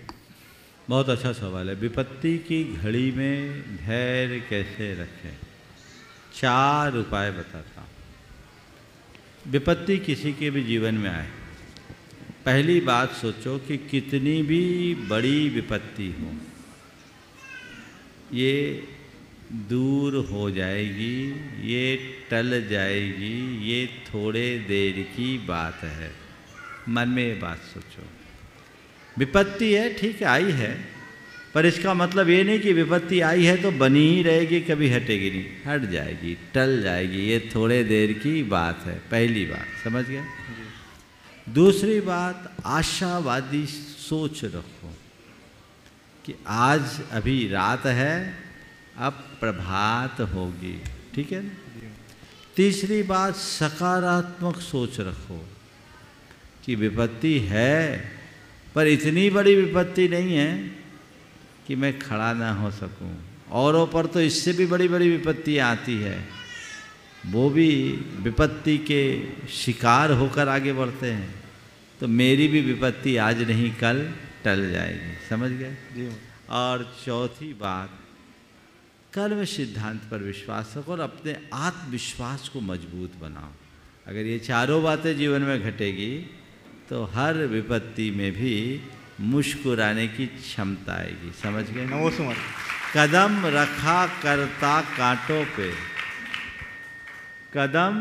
बहुत अच्छा सवाल है। विपत्ति की घड़ी में धैर्य कैसे रखें? 4 उपाय बताता हूँ। विपत्ति किसी के भी जीवन में आए, पहली बात सोचो कि कितनी भी बड़ी विपत्ति हो, ये दूर हो जाएगी, ये टल जाएगी, ये थोड़े देर की बात है। मन में ये बात सोचो। विपत्ति है, ठीक है, आई है, पर इसका मतलब ये नहीं कि विपत्ति आई है तो बनी ही रहेगी, कभी हटेगी नहीं, हट जाएगी, टल जाएगी, ये थोड़े देर की बात है। पहली बात समझ गए। दूसरी बात, आशावादी सोच रखो कि आज अभी रात है, अब प्रभात होगी, ठीक है ना। तीसरी बात, सकारात्मक सोच रखो कि विपत्ति है पर इतनी बड़ी विपत्ति नहीं है कि मैं खड़ा ना हो सकूं। औरों पर तो इससे भी बड़ी बड़ी विपत्तियाँ आती है, वो भी विपत्ति के शिकार होकर आगे बढ़ते हैं, तो मेरी भी विपत्ति आज नहीं कल टल जाएगी, समझ गए। और चौथी बात, कर्म सिद्धांत पर विश्वास रखो और अपने आत्मविश्वास को मजबूत बनाओ। अगर ये चारों बातें जीवन में घटेगी तो हर विपत्ति में भी मुस्कुराने की क्षमता आएगी, समझ गए। कदम रखा करता कांटों पे, कदम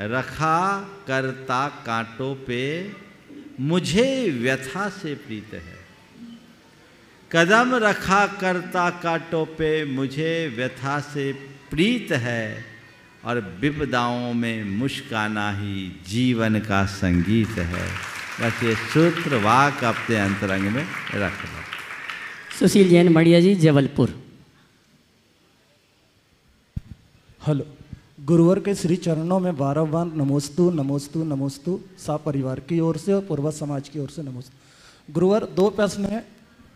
रखा करता कांटों पे, मुझे व्यथा से प्रीत है। कदम रखा करता कांटों पे, मुझे व्यथा से प्रीत है, और विपदाओं में मुस्काना ही जीवन का संगीत है। बस ये सूत्र वाक अपने अंतरंग में रख लो। सुशील जैन मड़िया जी, जबलपुर। हेलो, गुरुवर के श्री चरणों में बारंबार नमोस्तु नमोस्तु नमोस्तु, सा परिवार की ओर से और पूर्वज समाज की ओर से नमोस्तु। गुरुवर, 2 प्रश्न हैं,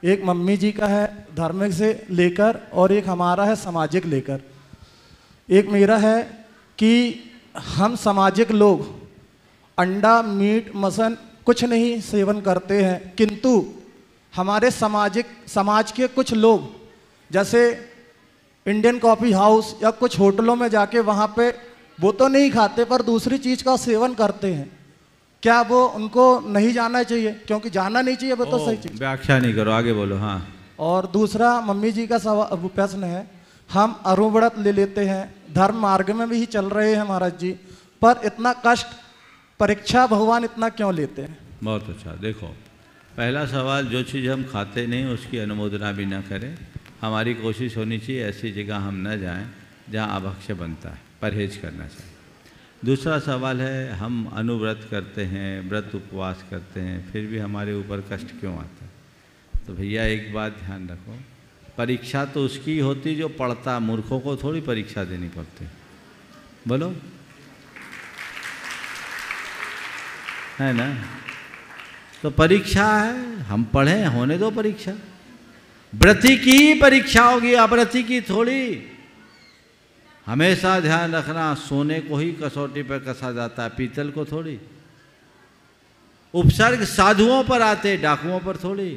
एक मम्मी जी का है धार्मिक से लेकर और एक हमारा है सामाजिक लेकर। एक मेरा है कि हम सामाजिक लोग अंडा मीट मसन कुछ नहीं सेवन करते हैं, किंतु हमारे समाज के कुछ लोग जैसे इंडियन कॉफ़ी हाउस या कुछ होटलों में जाके वहाँ पे वो तो नहीं खाते पर दूसरी चीज़ का सेवन करते हैं। क्या वो उनको नहीं जाना चाहिए? क्योंकि जाना नहीं चाहिए, वो तो सही चीज़। व्याख्या नहीं करो, आगे बोलो। हाँ। और दूसरा मम्मी जी का प्रश्न है, हम अरुव्रत ले लेते हैं, धर्म मार्ग में भी चल रहे हैं महाराज जी, पर इतना कष्ट परीक्षा भगवान इतना क्यों लेते हैं? बहुत अच्छा। देखो, पहला सवाल, जो चीज़ हम खाते नहीं उसकी अनुमोदना भी ना करें। हमारी कोशिश होनी चाहिए ऐसी जगह हम न जाएं जहां अभक्ष्य बनता है, परहेज करना चाहिए। दूसरा सवाल है, हम अनुव्रत करते हैं, व्रत उपवास करते हैं, फिर भी हमारे ऊपर कष्ट क्यों आता है? तो भैया एक बात ध्यान रखो, परीक्षा तो उसकी होती जो पढ़ता, मूर्खों को थोड़ी परीक्षा देनी पड़ती, बोलो, है ना। तो परीक्षा है, हम पढ़ें, होने दो परीक्षा। व्रती की परीक्षा होगी, अव्रती की थोड़ी। हमेशा ध्यान रखना, सोने को ही कसौटी पर कसा जाता है, पीतल को थोड़ी। उपसर्ग साधुओं पर आते, डाकुओं पर थोड़ी।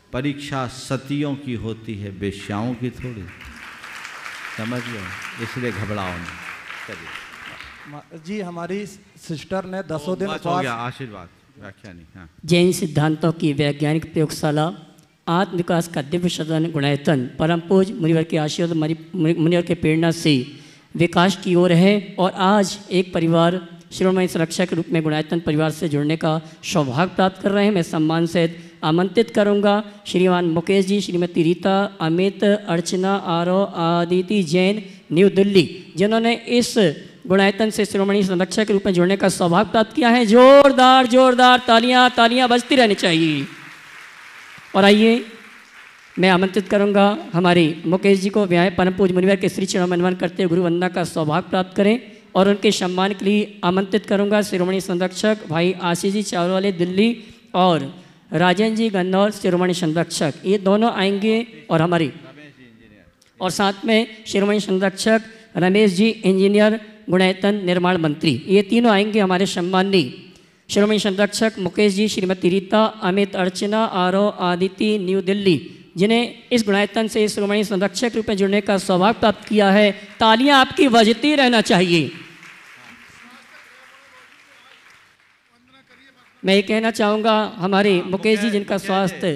परीक्षा सतियों की होती है, वेश्याओं की थोड़ी, समझ लो। इसलिए घबराओ नहीं। चलिए जी, हमारी सिस्टर ने 10 दिन हो गया, आशीर्वाद, व्याख्या नहीं। हाँ। जैन सिद्धांतों की वैज्ञानिक प्रयोगशाला, आत्म विकास का दिव्य सदन गुणायतन, परम पूज मुनिवर के आशीर्वाद, मुनिवर के प्रेरणा से विकास की ओर है। और आज एक परिवार शिरोमणि संरक्षक के रूप में गुणायतन परिवार से जुड़ने का सौभाग्य प्राप्त कर रहे हैं। मैं सम्मान से आमंत्रित करूंगा श्रीमान मुकेश जी, श्रीमती रीता, अमित, अर्चना, आरव, आदिति जैन, न्यू दिल्ली, जिन्होंने इस गुणायतन से शिरोमणि संरक्षक के रूप में जुड़ने का सौभाग्य प्राप्त किया है। जोरदार जोरदार तालियां तालियां बजती रहनी चाहिए। और आइए, मैं आमंत्रित करूंगा हमारे मुकेश जी को व्याय परम पूज मुनिवर के श्री चरणों में नमन करते हुए गुरु वंदना का सौभाग्य प्राप्त करें। और उनके सम्मान के लिए आमंत्रित करूंगा शिरोमणि संरक्षक भाई आशीष जी चावलवाले दिल्ली और राजेंद्र जी गन्नौर शिरोमणि संरक्षक, ये दोनों आएंगे। और हमारी और साथ में शिरोमणि संरक्षक रमेश जी इंजीनियर गुणायतन निर्माण मंत्री, ये तीनों आएंगे हमारे सम्माननीय शिरोमणि संरक्षक मुकेश जी, श्रीमती रीता, अमित, अर्चना, आरव, आदिति, न्यू दिल्ली, जिन्हें इस गुणायतन से शिरोमणि संरक्षक रूप में जुड़ने का सौभाग्य प्राप्त किया है। तालियां आपकी बजती रहना चाहिए। मैं ये कहना चाहूँगा, हमारे मुकेश जी जिनका स्वास्थ्य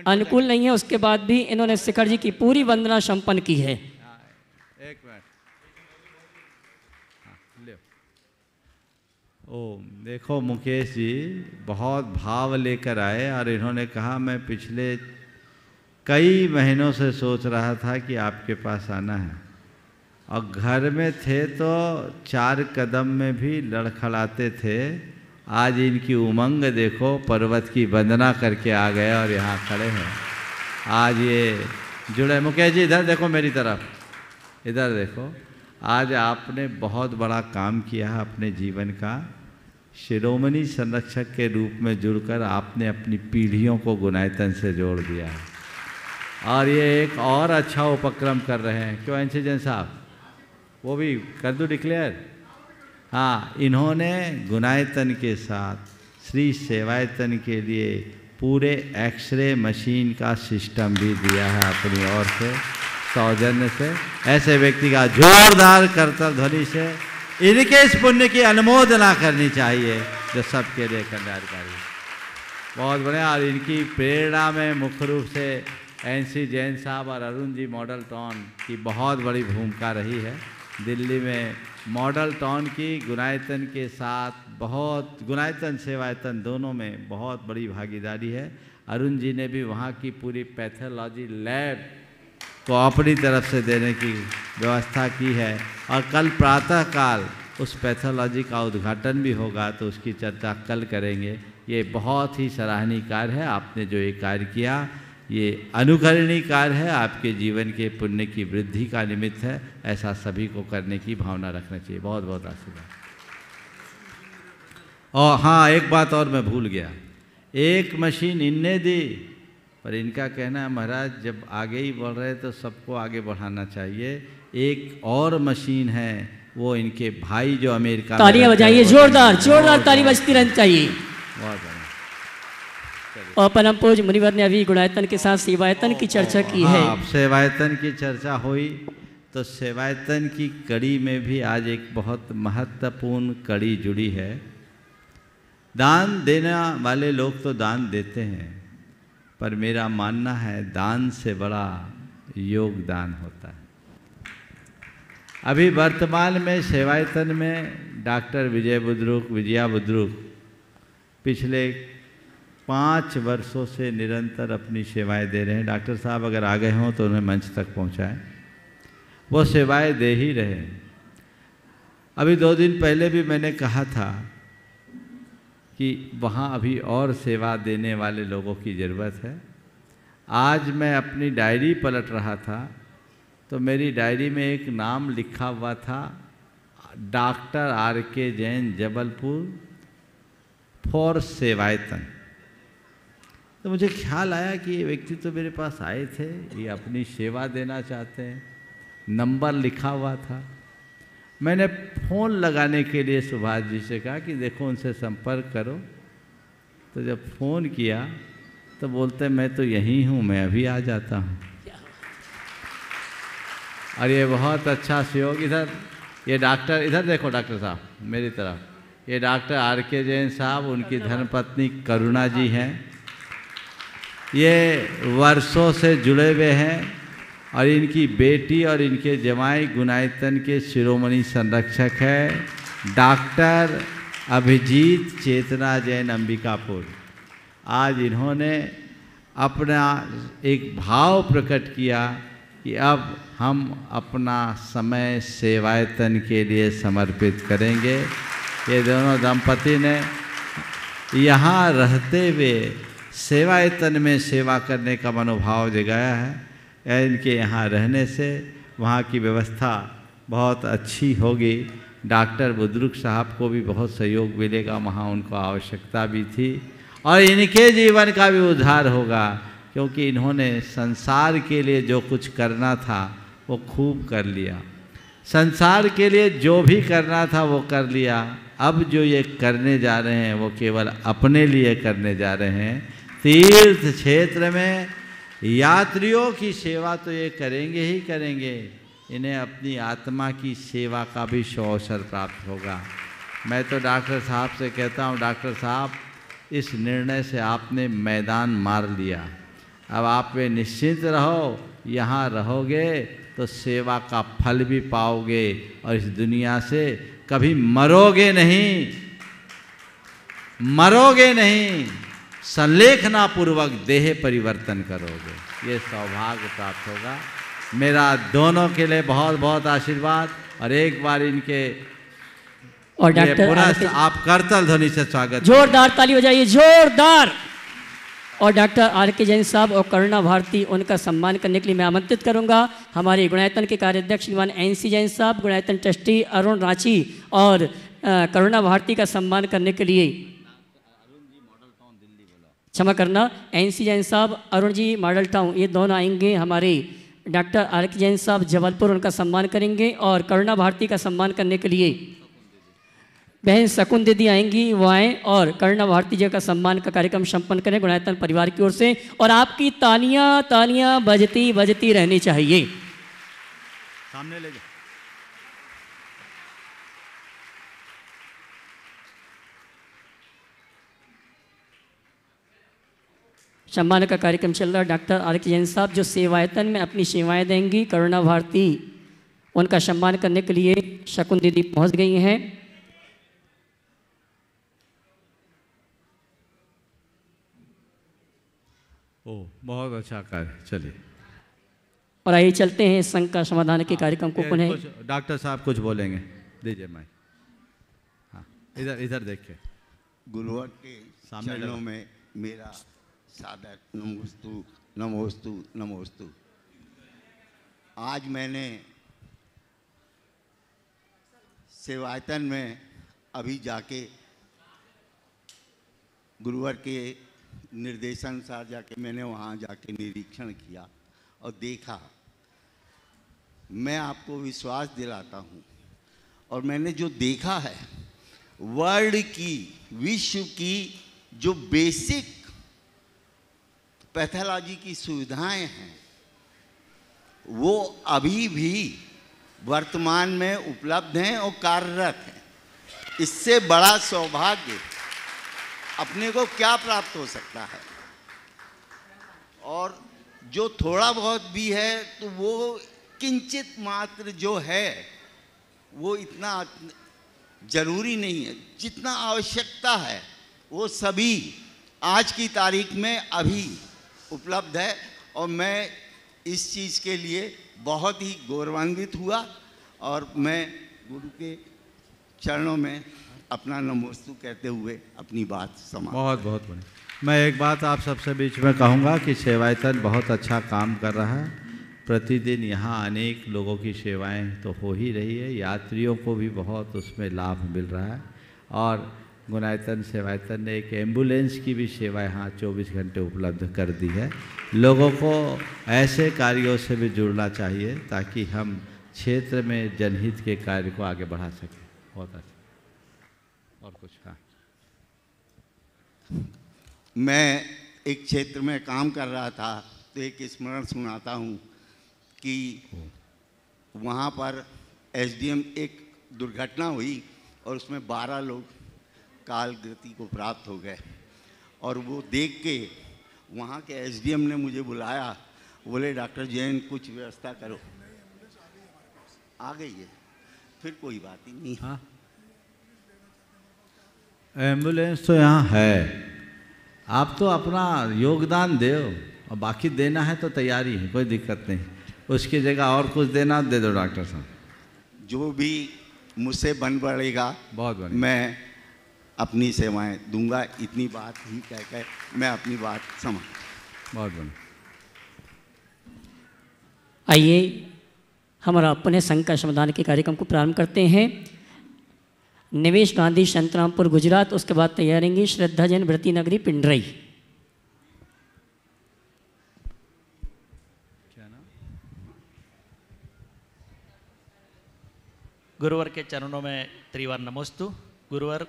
अनुकूल नहीं है, उसके बाद भी इन्होंने शिखर जी की पूरी वंदना संपन्न की है। एक मिनट। ओ देखो, मुकेश जी बहुत भाव लेकर आए और इन्होंने कहा मैं पिछले कई महीनों से सोच रहा था कि आपके पास आना है, और घर में थे तो 4 कदम में भी लड़खड़ाते थे। आज इनकी उमंग देखो, पर्वत की वंदना करके आ गए और यहाँ खड़े हैं। आज ये जुड़े। मुकेश जी इधर देखो, मेरी तरफ इधर देखो। आज आपने बहुत बड़ा काम किया है अपने जीवन का। शिरोमणि संरक्षक के रूप में जुड़कर आपने अपनी पीढ़ियों को गुणायतन से जोड़ दिया है, और ये एक और अच्छा उपक्रम कर रहे हैं। क्यों एनसी जैन साहब, वो भी कर दूँ डिक्लेयर? हाँ, इन्होंने गुणायतन के साथ श्री सेवायतन के लिए पूरे एक्सरे मशीन का सिस्टम भी दिया है अपनी ओर से, सौजन्य से। ऐसे व्यक्ति का जोरदार करतल ध्वनि से इनके इस पुण्य की अनुमोदना करनी चाहिए जो सबके लिए कल्याणकारी। बहुत बढ़िया। और इनकी प्रेरणा में मुख्य रूप से एनसी जैन साहब और अरुण जी मॉडल टाउन की बहुत बड़ी भूमिका रही है। दिल्ली में मॉडल टाउन की गुणायतन के साथ बहुत, गुणायतन सेवायतन दोनों में बहुत बड़ी भागीदारी है। अरुण जी ने भी वहाँ की पूरी पैथोलॉजी लैब को अपनी तरफ से देने की व्यवस्था की है, और कल प्रातःकाल उस पैथोलॉजी का उद्घाटन भी होगा, तो उसकी चर्चा कल करेंगे। ये बहुत ही सराहनीय कार्य है। आपने जो ये कार्य किया, ये अनुकरणीय कार्य है, आपके जीवन के पुण्य की वृद्धि का निमित्त है। ऐसा सभी को करने की भावना रखना चाहिए। बहुत बहुत आशीर्वाद। और हाँ, एक बात और मैं भूल गया। एक मशीन इनने दी, पर इनका कहना है महाराज जब आगे ही बढ़ रहे तो सबको आगे बढ़ाना चाहिए। एक और मशीन है, वो इनके भाई जो अमेरिका में, तालियां बजाइए, जोरदार जोरदार ताली बजती रहनी चाहिए। बहुत बढ़िया। और परम पूज्य मुनिवर ने अभी गुणायतन के साथ सेवायतन की चर्चा की है। हाँ, सेवायतन की चर्चा हुई, तो सेवायतन की कड़ी में भी आज एक बहुत महत्वपूर्ण कड़ी जुड़ी है। दान देने वाले लोग तो दान देते हैं, पर मेरा मानना है दान से बड़ा योगदान होता है। अभी वर्तमान में सेवायतन में डॉक्टर विजया बुद्रुक पिछले 5 वर्षों से निरंतर अपनी सेवाएं दे रहे हैं। डॉक्टर साहब अगर आ गए हों तो उन्हें मंच तक पहुंचाएं। वो सेवाएं दे ही रहे हैं। अभी 2 दिन पहले भी मैंने कहा था कि वहाँ अभी और सेवा देने वाले लोगों की ज़रूरत है। आज मैं अपनी डायरी पलट रहा था, तो मेरी डायरी में एक नाम लिखा हुआ था, doctor RK Jain Jabalpur for Sevayatan. तो मुझे ख्याल आया कि ये व्यक्ति तो मेरे पास आए थे, ये अपनी सेवा देना चाहते हैं। नंबर लिखा हुआ था। मैंने फ़ोन लगाने के लिए सुभाष जी से कहा कि देखो उनसे संपर्क करो। तो जब फ़ोन किया तो बोलते मैं तो यहीं हूँ, मैं अभी आ जाता हूँ। और ये बहुत अच्छा सहयोग। इधर ये डॉक्टर, इधर देखो डॉक्टर साहब मेरी तरफ, ये डॉक्टर RK जैन साहब, उनकी धर्मपत्नी करुणा जी हैं। ये वर्षों से जुड़े हुए हैं, और इनकी बेटी और इनके जमाई गुणायतन के शिरोमणि संरक्षक है डॉक्टर अभिजीत चेतना जैन अंबिकापुर। आज इन्होंने अपना एक भाव प्रकट किया कि अब हम अपना समय सेवायतन के लिए समर्पित करेंगे। ये दोनों दंपति ने यहाँ रहते हुए सेवायतन में सेवा करने का मनोभाव जगाया है। इनके यहाँ रहने से वहाँ की व्यवस्था बहुत अच्छी होगी। डॉक्टर बुद्रुक साहब को भी बहुत सहयोग मिलेगा, वहाँ उनको आवश्यकता भी थी, और इनके जीवन का भी उद्धार होगा, क्योंकि इन्होंने संसार के लिए जो कुछ करना था वो खूब कर लिया। संसार के लिए जो भी करना था वो कर लिया। अब जो ये करने जा रहे हैं वो केवल अपने लिए करने जा रहे हैं। तीर्थ क्षेत्र में यात्रियों की सेवा तो ये करेंगे ही करेंगे, इन्हें अपनी आत्मा की सेवा का भी अवसर प्राप्त होगा। मैं तो डॉक्टर साहब से कहता हूँ, डॉक्टर साहब इस निर्णय से आपने मैदान मार लिया। अब आप वे निश्चिंत रहो, यहाँ रहोगे तो सेवा का फल भी पाओगे और इस दुनिया से कभी मरोगे नहीं, मरोगे नहीं, संलेखना पूर्वक देह परिवर्तन करोगे, ये सौभाग्य प्राप्त होगा। मेरा दोनों के लिए बहुत बहुत आशीर्वाद और एक बार इनके और डॉक्टर आप करतल ध्वनि से स्वागत, जोरदार ताली हो जाइए, जोरदार। और डॉक्टर आर के जैन साहब और करुणा भारती, उनका सम्मान करने के लिए मैं आमंत्रित करूंगा। हमारे गुणायतन के कार्याध्यक्ष श्रीमान NC जैन साहब, गुणायतन ट्रस्टी अरुण रांची और करुणा भारती का सम्मान करने के लिए, क्षमा करना, NC जैन साहब, अरुण जी मॉडल टाउन, ये दोनों आएंगे। हमारे डॉक्टर आर के जैन साहब जबलपुर, उनका सम्मान करेंगे। और करुणा भारती का सम्मान करने के लिए बहन शकुन दीदी आएंगी, वो आएँ और करुणा भारती जी का सम्मान का कार्यक्रम संपन्न करें गुणायतन परिवार की ओर से। और आपकी तालियां तालियां बजती बजती रहनी चाहिए। सामने ले जाओ। सम्मान का कार्यक्रम चल रहा है। डॉक्टर आर के जैन साहब जो सेवायतन में अपनी सेवाएं देंगी, करुणा भारती, उनका सम्मान करने के लिए शकुन दीदी पहुंच गई हैं। ओह, बहुत अच्छा कार्य, चलिए। और आइए चलते हैं संघ का समाधान के कार्यक्रम को पुनः। डॉक्टर साहब कुछ बोलेंगे, दीजिए माइक। हाँ, इधर इधर देखिए। गुरुवर के चरणों में मेरा सादर नमोस्तु नमोस्तु नमोस्तु। आज मैंने सेवायतन में अभी जाके गुरुवर के निर्देशानुसार जाके मैंने वहाँ जाके निरीक्षण किया और देखा। मैं आपको विश्वास दिलाता हूँ, और मैंने जो देखा है, वर्ल्ड की, विश्व की जो बेसिक पैथोलॉजी की सुविधाएं हैं वो अभी भी वर्तमान में उपलब्ध हैं और कार्यरत हैं। इससे बड़ा सौभाग्य अपने को क्या प्राप्त हो सकता है। और जो थोड़ा बहुत भी है तो वो किंचित मात्र जो है वो इतना जरूरी नहीं है, जितना आवश्यकता है वो सभी आज की तारीख में अभी उपलब्ध है। और मैं इस चीज़ के लिए बहुत ही गौरवान्वित हुआ और मैं गुरु के चरणों में अपना नमोस्तु कहते हुए अपनी बात समाप्त। बहुत बहुत बढ़िया। मैं एक बात आप सबसे बीच में कहूँगा कि सेवायतन बहुत अच्छा काम कर रहा है। प्रतिदिन यहाँ अनेक लोगों की सेवाएं तो हो ही रही है, यात्रियों को भी बहुत उसमें लाभ मिल रहा है। और गुणायतन सेवायतन ने एक एम्बुलेंस की भी सेवा यहाँ 24 घंटे उपलब्ध कर दी है। लोगों को ऐसे कार्यों से भी जुड़ना चाहिए ताकि हम क्षेत्र में जनहित के कार्य को आगे बढ़ा सकें। बहुत अच्छा। और कुछ? हाँ, मैं एक क्षेत्र में काम कर रहा था तो एक स्मरण सुनाता हूँ कि वहाँ पर SDM एक दुर्घटना हुई और उसमें 12 लोग काल गति को प्राप्त हो गए। और वो देख के वहाँ के SDM ने मुझे बुलाया, बोले डॉक्टर जैन कुछ व्यवस्था करो। आ गई है, फिर कोई बात ही नहीं। हाँ, एम्बुलेंस तो यहाँ है, आप तो अपना योगदान दो और बाकी देना है तो तैयारी है, कोई दिक्कत नहीं। उसकी जगह और कुछ देना दे दो डॉक्टर साहब। जो भी मुझसे बन पड़ेगा बहुत बढ़िया, मैं अपनी सेवाएं दूंगा। इतनी बात ही कह कर मैं अपनी बात समाप्त। बहुत बढ़िया। आइए हमारा अपने संघ का समाधान के कार्यक्रम को प्रारंभ करते हैं। निवेश गांधी संतरामपुर गुजरात, उसके बाद तैयारेंगे श्रद्धा जैन व्रती नगरी पिंडरई। गुरुवर के चरणों में त्रिवार नमोस्तु। गुरुवर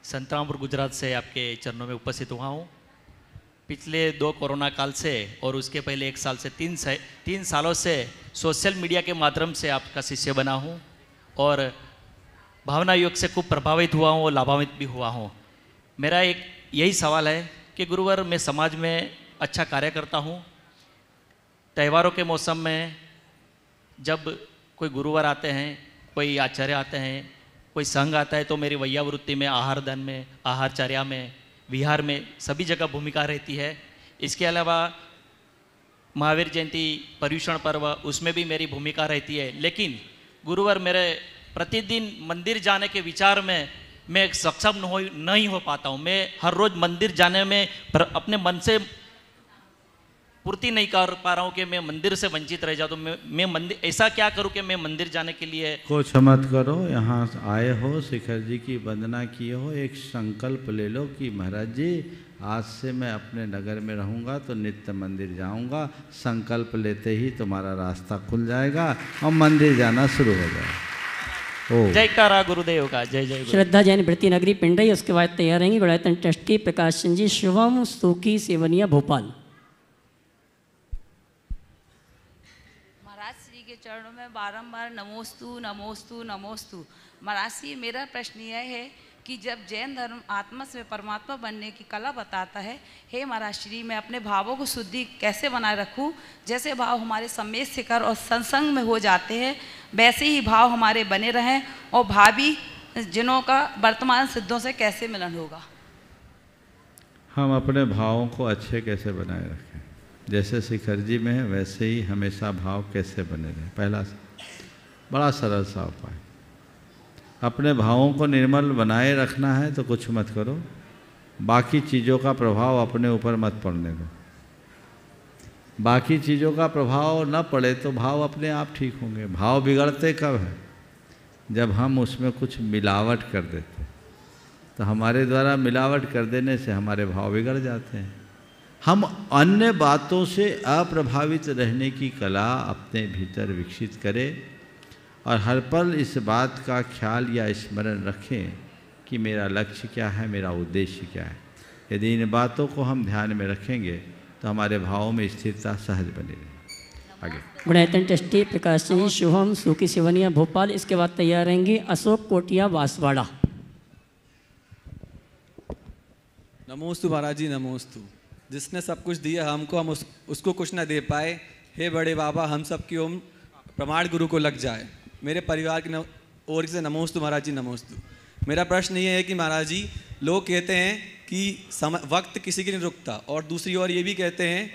संतरामपुर गुजरात से आपके चरणों में उपस्थित हुआ हूँ। पिछले 2 कोरोना काल से और उसके पहले 1 साल से 3 सालों से सोशल मीडिया के माध्यम से आपका शिष्य बना हूँ और भावना योग से खूब प्रभावित हुआ हूँ और लाभान्वित भी हुआ हूँ। मेरा एक यही सवाल है कि गुरुवर, मैं समाज में अच्छा कार्य करता हूँ। त्योहारों के मौसम में जब कोई गुरुवर आते हैं, कोई आचार्य आते हैं, कोई संघ आता है, तो मेरी वैयावृत्ति में, आहार दान में, आहारचर्या में, विहार में सभी जगह भूमिका रहती है। इसके अलावा महावीर जयंती, पर्युषण पर्व, उसमें भी मेरी भूमिका रहती है। लेकिन गुरुवर, मेरे प्रतिदिन मंदिर जाने के विचार में मैं सक्षम नहीं हो पाता हूँ। मैं हर रोज़ मंदिर जाने में अपने मन से पूर्ति नहीं कर पा रहा हूँ कि मैं मंदिर से वंचित रह जाऊँ। तो मैं मंदिर ऐसा क्या करूँ कि मैं मंदिर जाने के लिए कुछ मत करो। यहाँ आए हो, शिखर जी की वंदना किए हो, एक संकल्प ले लो कि महाराज जी आज से मैं अपने नगर में रहूँगा तो नित्य मंदिर जाऊँगा। संकल्प लेते ही तुम्हारा रास्ता खुल जाएगा और मंदिर जाना शुरू हो जाएगा। जयकारा गुरुदेव का, जय जय। श्रद्धा जैन वृत्ति नगरी पिंडई, उसके बाद तैयार रहेंगे गुणायतन ट्रस्ट की प्रकाश चंद जी, शुभम सुखी सेवनिया भोपाल। महाराज श्री के चरणों में बारंबार नमोस्तु नमोस्तु नमोस्तु। महाराज श्री, मेरा प्रश्न यह है कि जब जैन धर्म आत्मा से परमात्मा बनने की कला बताता है, हे महाराज श्री, मैं अपने भावों को शुद्धि कैसे बनाए रखूं? जैसे भाव हमारे सम्यक शिखर और सत्संग में हो जाते हैं, वैसे ही भाव हमारे बने रहें और भावी जिनों का वर्तमान सिद्धों से कैसे मिलन होगा? हम अपने भावों को अच्छे कैसे बनाए रखें? जैसे शिखर जी में है वैसे ही हमेशा भाव कैसे बने रहें? पहला बड़ा सरल सा उपाय, अपने भावों को निर्मल बनाए रखना है तो कुछ मत करो, बाकी चीज़ों का प्रभाव अपने ऊपर मत पड़ने दो। बाकी चीज़ों का प्रभाव न पड़े तो भाव अपने आप ठीक होंगे। भाव बिगड़ते कब है? जब हम उसमें कुछ मिलावट कर देते, तो हमारे द्वारा मिलावट कर देने से हमारे भाव बिगड़ जाते हैं। हम अन्य बातों से अप्रभावित रहने की कला अपने भीतर विकसित करें और हर पल इस बात का ख्याल या स्मरण रखें कि मेरा लक्ष्य क्या है, मेरा उद्देश्य क्या है। यदि इन बातों को हम ध्यान में रखेंगे तो हमारे भावों में स्थिरता सहज बनी रहेगी। आगे गुणायतन ट्रस्टी प्रकाश जी, शुभम सुखी सेवनिया भोपाल। इसके बाद तैयार रहेंगे अशोक कोटिया बांसवाड़ा। नमोस्तु महाराज जी, नमोस्तु। जिसने सब कुछ दिया हमको, हम उसको कुछ ना दे पाए। हे बड़े बाबा, हम सब की ओम प्रमाण गुरु को लग जाए। मेरे परिवार की ओर से नमोस्तु महाराज जी, नमोस्तु। मेरा प्रश्न ये है कि महाराज जी, लोग कहते हैं कि वक्त किसी की नहीं रुकता, और दूसरी ओर ये भी कहते हैं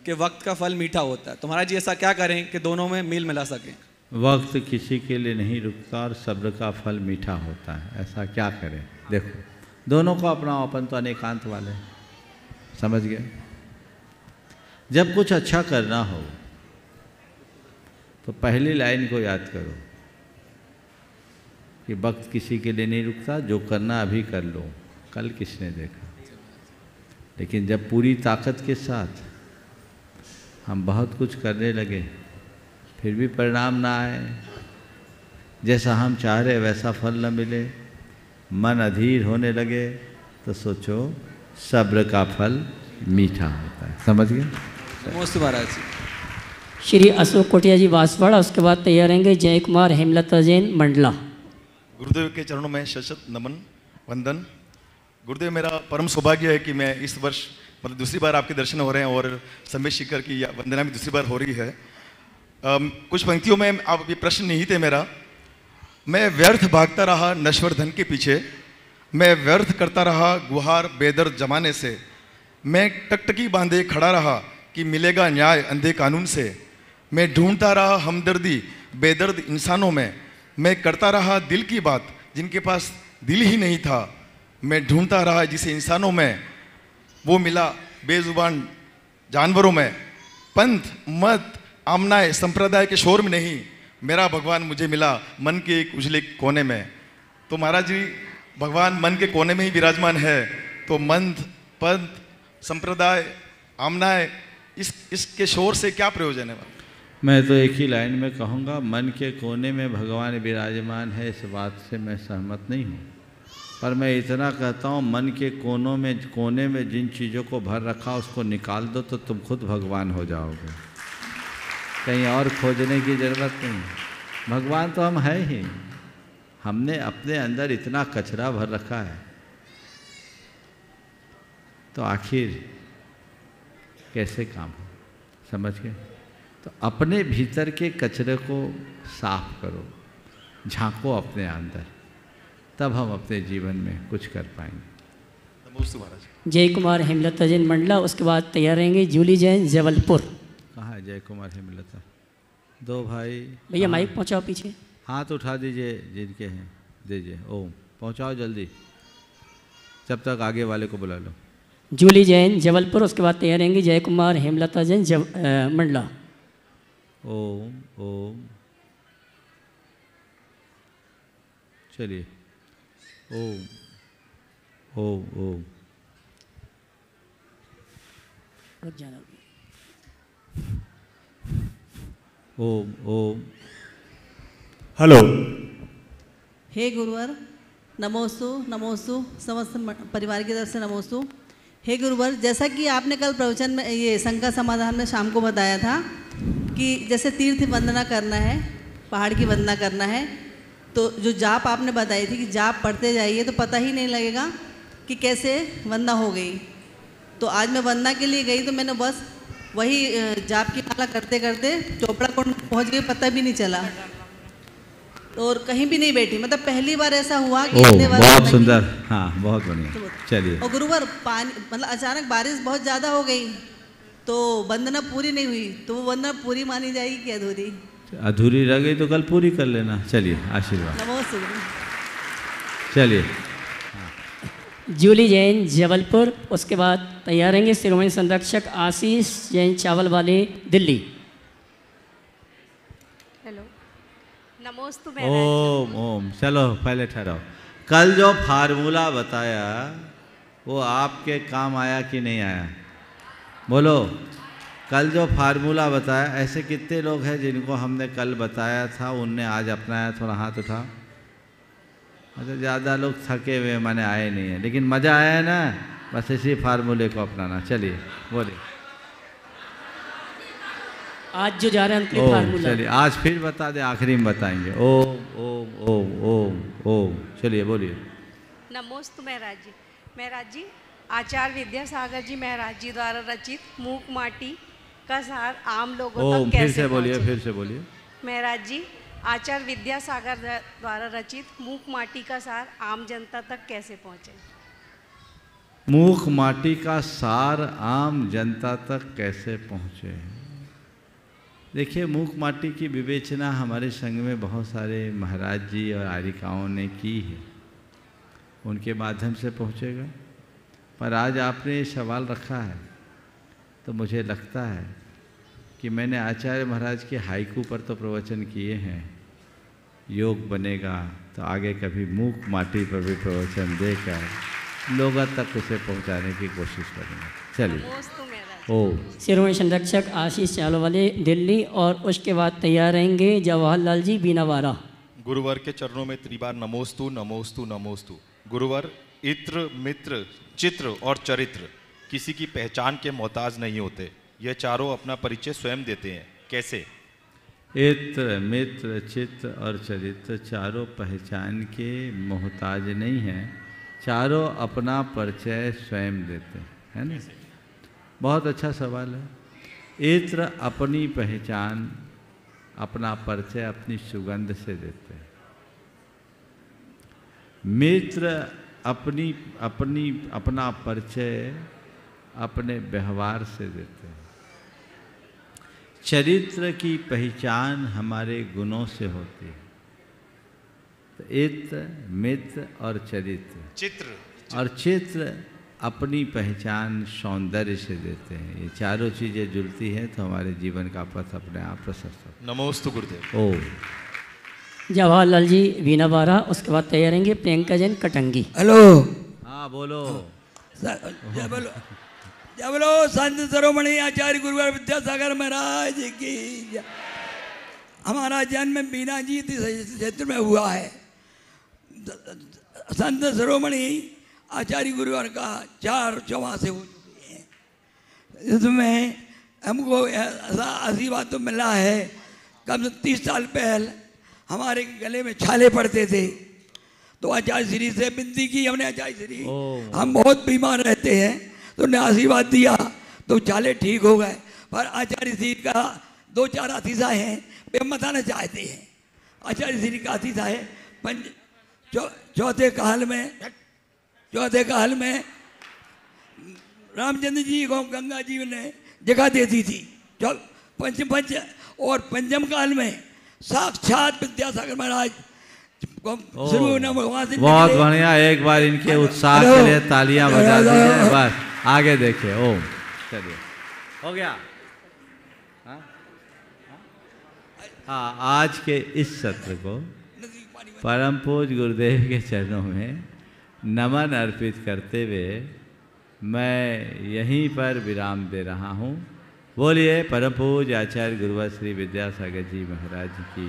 कि वक्त का फल मीठा होता है। तो महाराज जी ऐसा क्या करें कि दोनों में मेल मिला सकें? वक्त किसी के लिए नहीं रुकता और सब्र का फल मीठा होता है। ऐसा क्या करें? देखो, दोनों को अपना अपन तो अनेकांत वाले, समझ गए? जब कुछ अच्छा करना हो तो पहली लाइन को याद करो कि वक्त किसी के लिए नहीं रुकता, जो करना अभी कर लो, कल किसने देखा। लेकिन जब पूरी ताकत के साथ हम बहुत कुछ करने लगे फिर भी परिणाम ना आए, जैसा हम चाह रहे वैसा फल न मिले, मन अधीर होने लगे, तो सोचो सब्र का फल मीठा होता है। समझ गए? नमस्ते महाराज जी। श्री अशोक कोटिया जी बांसवाड़ा। उसके बाद तैयार रहेंगे जय कुमार हेमलता जैन मंडला। गुरुदेव के चरणों में शत नमन वंदन। गुरुदेव, मेरा परम सौभाग्य है कि मैं इस वर्ष मतलब दूसरी बार आपके दर्शन हो रहे हैं और सम्यक शिखर की वंदना भी दूसरी बार हो रही है। कुछ पंक्तियों में आप ये प्रश्न नहीं थे मेरा। मैं व्यर्थ भागता रहा नश्वर धन के पीछे, मैं व्यर्थ करता रहा गुहार बेदर्द जमाने से, मैं टकटकी बांधे खड़ा रहा कि मिलेगा न्याय अंधे कानून से, मैं ढूंढता रहा हमदर्दी बेदर्द इंसानों में, मैं करता रहा दिल की बात जिनके पास दिल ही नहीं था, मैं ढूंढता रहा जिसे इंसानों में वो मिला बेजुबान जानवरों में, पंथ मत आमनाए संप्रदाय के शोर में नहीं, मेरा भगवान मुझे मिला मन के एक उजले कोने में। तो महाराज जी, भगवान मन के कोने में ही विराजमान है, तो मंथ पंथ संप्रदाय आमनाए इसके शोर से क्या प्रयोजन है? मैं तो एक ही लाइन में कहूँगा, मन के कोने में भगवान विराजमान है, इस बात से मैं सहमत नहीं हूँ। पर मैं इतना कहता हूँ, मन के कोने में जिन चीज़ों को भर रखा उसको निकाल दो तो तुम खुद भगवान हो जाओगे। कहीं और खोजने की ज़रूरत नहीं। भगवान तो हम हैं ही। हमने अपने अंदर इतना कचरा भर रखा है, तो आखिर कैसे काम हो? समझ गए? तो अपने भीतर के कचरे को साफ करो, झांको अपने अंदर, तब हम अपने जीवन में कुछ कर पाएंगे। नमोस्तु महाराज। जय कुमार हेमलता जैन मंडला, उसके बाद तैयार रहेंगे जूली जैन जबलपुर। कहाँ है जय कुमार हेमलता? दो भाई भैया माइक पहुंचाओ पीछे। हाथ उठा दीजिए जिनके हैं, दीजिए। ओम पहुंचाओ जल्दी, जब तक आगे वाले को बुला लो। जूली जैन जबलपुर, उसके बाद तैयार रहेंगे जय कुमार हेमलता जैन मंडला। ओम ओम, चलिए। ओम ओम ओम। ओम ओम। हेलो। हे गुरुवर, नमोस्तु नमोस्तु, समस्त परिवार की तरफ से नमोस्तु। हे गुरुवर, जैसा कि आपने कल प्रवचन में ये शंका समाधान में शाम को बताया था कि जैसे तीर्थ वंदना करना है, पहाड़ की वंदना करना है, तो जो जाप आपने बताई थी कि जाप पढ़ते जाइए तो पता ही नहीं लगेगा कि कैसे वंदना हो गई। तो आज मैं वंदना के लिए गई तो मैंने बस वही जाप की माला करते करते चोपड़ा कुंड पहुँच गई, पता भी नहीं चला और कहीं भी नहीं बैठी। मतलब पहली बार ऐसा हुआ कि बहुत सुंदर। हाँ बहुत बढ़िया, चलिए। और गुरुवर पानी मतलब अचानक बारिश बहुत ज़्यादा हो गई तो वंदना पूरी नहीं हुई, तो वो वंदना पूरी मानी जाएगी कि अधूरी? अधूरी रह गई तो कल पूरी कर लेना। चलिए, आशीर्वाद। नमस्ते। चलिए। जूली जैन जबलपुर, उसके बाद तैयार रहेंगे शिरोमणि संरक्षक आशीष जैन चावल वाले दिल्ली। हेलो, नमोस्तु। ओम ओम। चलो पहले ठहराओ। कल जो फार्मूला बताया वो आपके काम आया कि नहीं आया? बोलो। कल जो फार्मूला बताया, ऐसे कितने लोग हैं जिनको हमने कल बताया था उनने आज अपनाया? थोड़ा हाथ उठा। अच्छा, ज़्यादा लोग थके हुए माने आए नहीं हैं, लेकिन मज़ा आया है ना? बस इसी फार्मूले को अपनाना। चलिए बोलिए। आज जो जा रहे हैं अंतिम फार्मूला। चलिए आज फिर बता दें, आखिरी में बताएंगे। ओम ओम ओम ओम ओम। चलिए बोलिए। नमोस्तु महाराज जी। महाराज जी, आचार्य विद्यासागर जी महाराज जी द्वारा रचित मूक माटी का सार आम लोगों तक कैसे फिर से बोलिए, फिर से बोलिए। महाराज जी, आचार्य विद्यासागर द्वारा रचित मूक माटी का सार आम जनता तक कैसे पहुँचे? मूक माटी का सार आम जनता तक कैसे पहुँचे? देखिए, मूक माटी की विवेचना हमारे संघ में बहुत सारे महाराज जी और आरिकाओं ने की है, उनके माध्यम से पहुँचेगा। पर आज आपने ये सवाल रखा है तो मुझे लगता है कि मैंने आचार्य महाराज के हाइकू पर तो प्रवचन किए हैं, योग बनेगा तो आगे कभी मूक माटी पर भी प्रवचन देकर लोगों तक उसे पहुंचाने की कोशिश करेंगे। चलिए। ओ शिरोमणि संरक्षक आशीष चावल वाले दिल्ली, और उसके बाद तैयार रहेंगे जवाहरलाल जी बीनावारा। गुरुवर के चरणों में त्रिबार नमोस्तु नमोस्तु नमोस्तु। गुरुवर, इत्र मित्र चित्र और चरित्र किसी की पहचान के मोहताज नहीं होते, ये चारों अपना परिचय स्वयं देते हैं। कैसे? इत्र मित्र चित्र और चरित्र चारों पहचान के मोहताज नहीं हैं, चारों अपना परिचय स्वयं देते हैं, है ना? बहुत अच्छा सवाल है। इत्र अपनी पहचान, अपना परिचय अपनी सुगंध से देते हैं। मित्र अपना परिचय अपने व्यवहार से देते हैं। चरित्र की पहचान हमारे गुणों से होती है। तो इत्र मित्र और चित्र अपनी पहचान सौंदर्य से देते हैं। ये चारों चीज़ें जुड़ती हैं तो हमारे जीवन का पथ अपने आप प्रशस्त होता है। नमोस्तु गुरुदेव। ओ जवाहरलाल जी बीनावारा, उसके बाद तैयार रहेंगे प्रियंका जैन कटंगी। हेलो। हाँ बोलो। जय बोलो संत शिरोमणि आचार्य गुरुवर विद्यासागर महाराज की। हमारा जन्म बीना जी क्षेत्र में हुआ है। संत शिरोमणि आचार्य गुरुवार का 4 चौमासे हो चुके हैं। इसमें हमको ऐसा आशीर्वाद तो मिला है, कम से 30 साल पहले हमारे गले में छाले पड़ते थे, तो आचार्य श्री से विनती की हमने, आचार्य श्री हम बहुत बीमार रहते हैं, तो उन्हें आशीर्वाद दिया तो छाले ठीक हो गए। पर आचार्य श्री का 2-4 अतिशय हैं, वे हम बताना चाहते हैं। आचार्य श्री का अतिशय चौथे काल में रामचंद्र जी को गंगा जी ने जगह दे दी थी। और पंचम काल में साक्षात विद्यासागर महाराज बहुत बढ़िया, एक बार इनके उत्साह के लिए तालियां बजा दीजिए। बस आगे देखिए। ओम, चलिए हो गया। हाँ, आज के इस सत्र को परम पूज्य गुरुदेव के चरणों में नमन अर्पित करते हुए मैं यहीं पर विराम दे रहा हूँ। बोलिए परम पूज्य आचार्य गुरुवर श्री विद्यासागर जी महाराज की।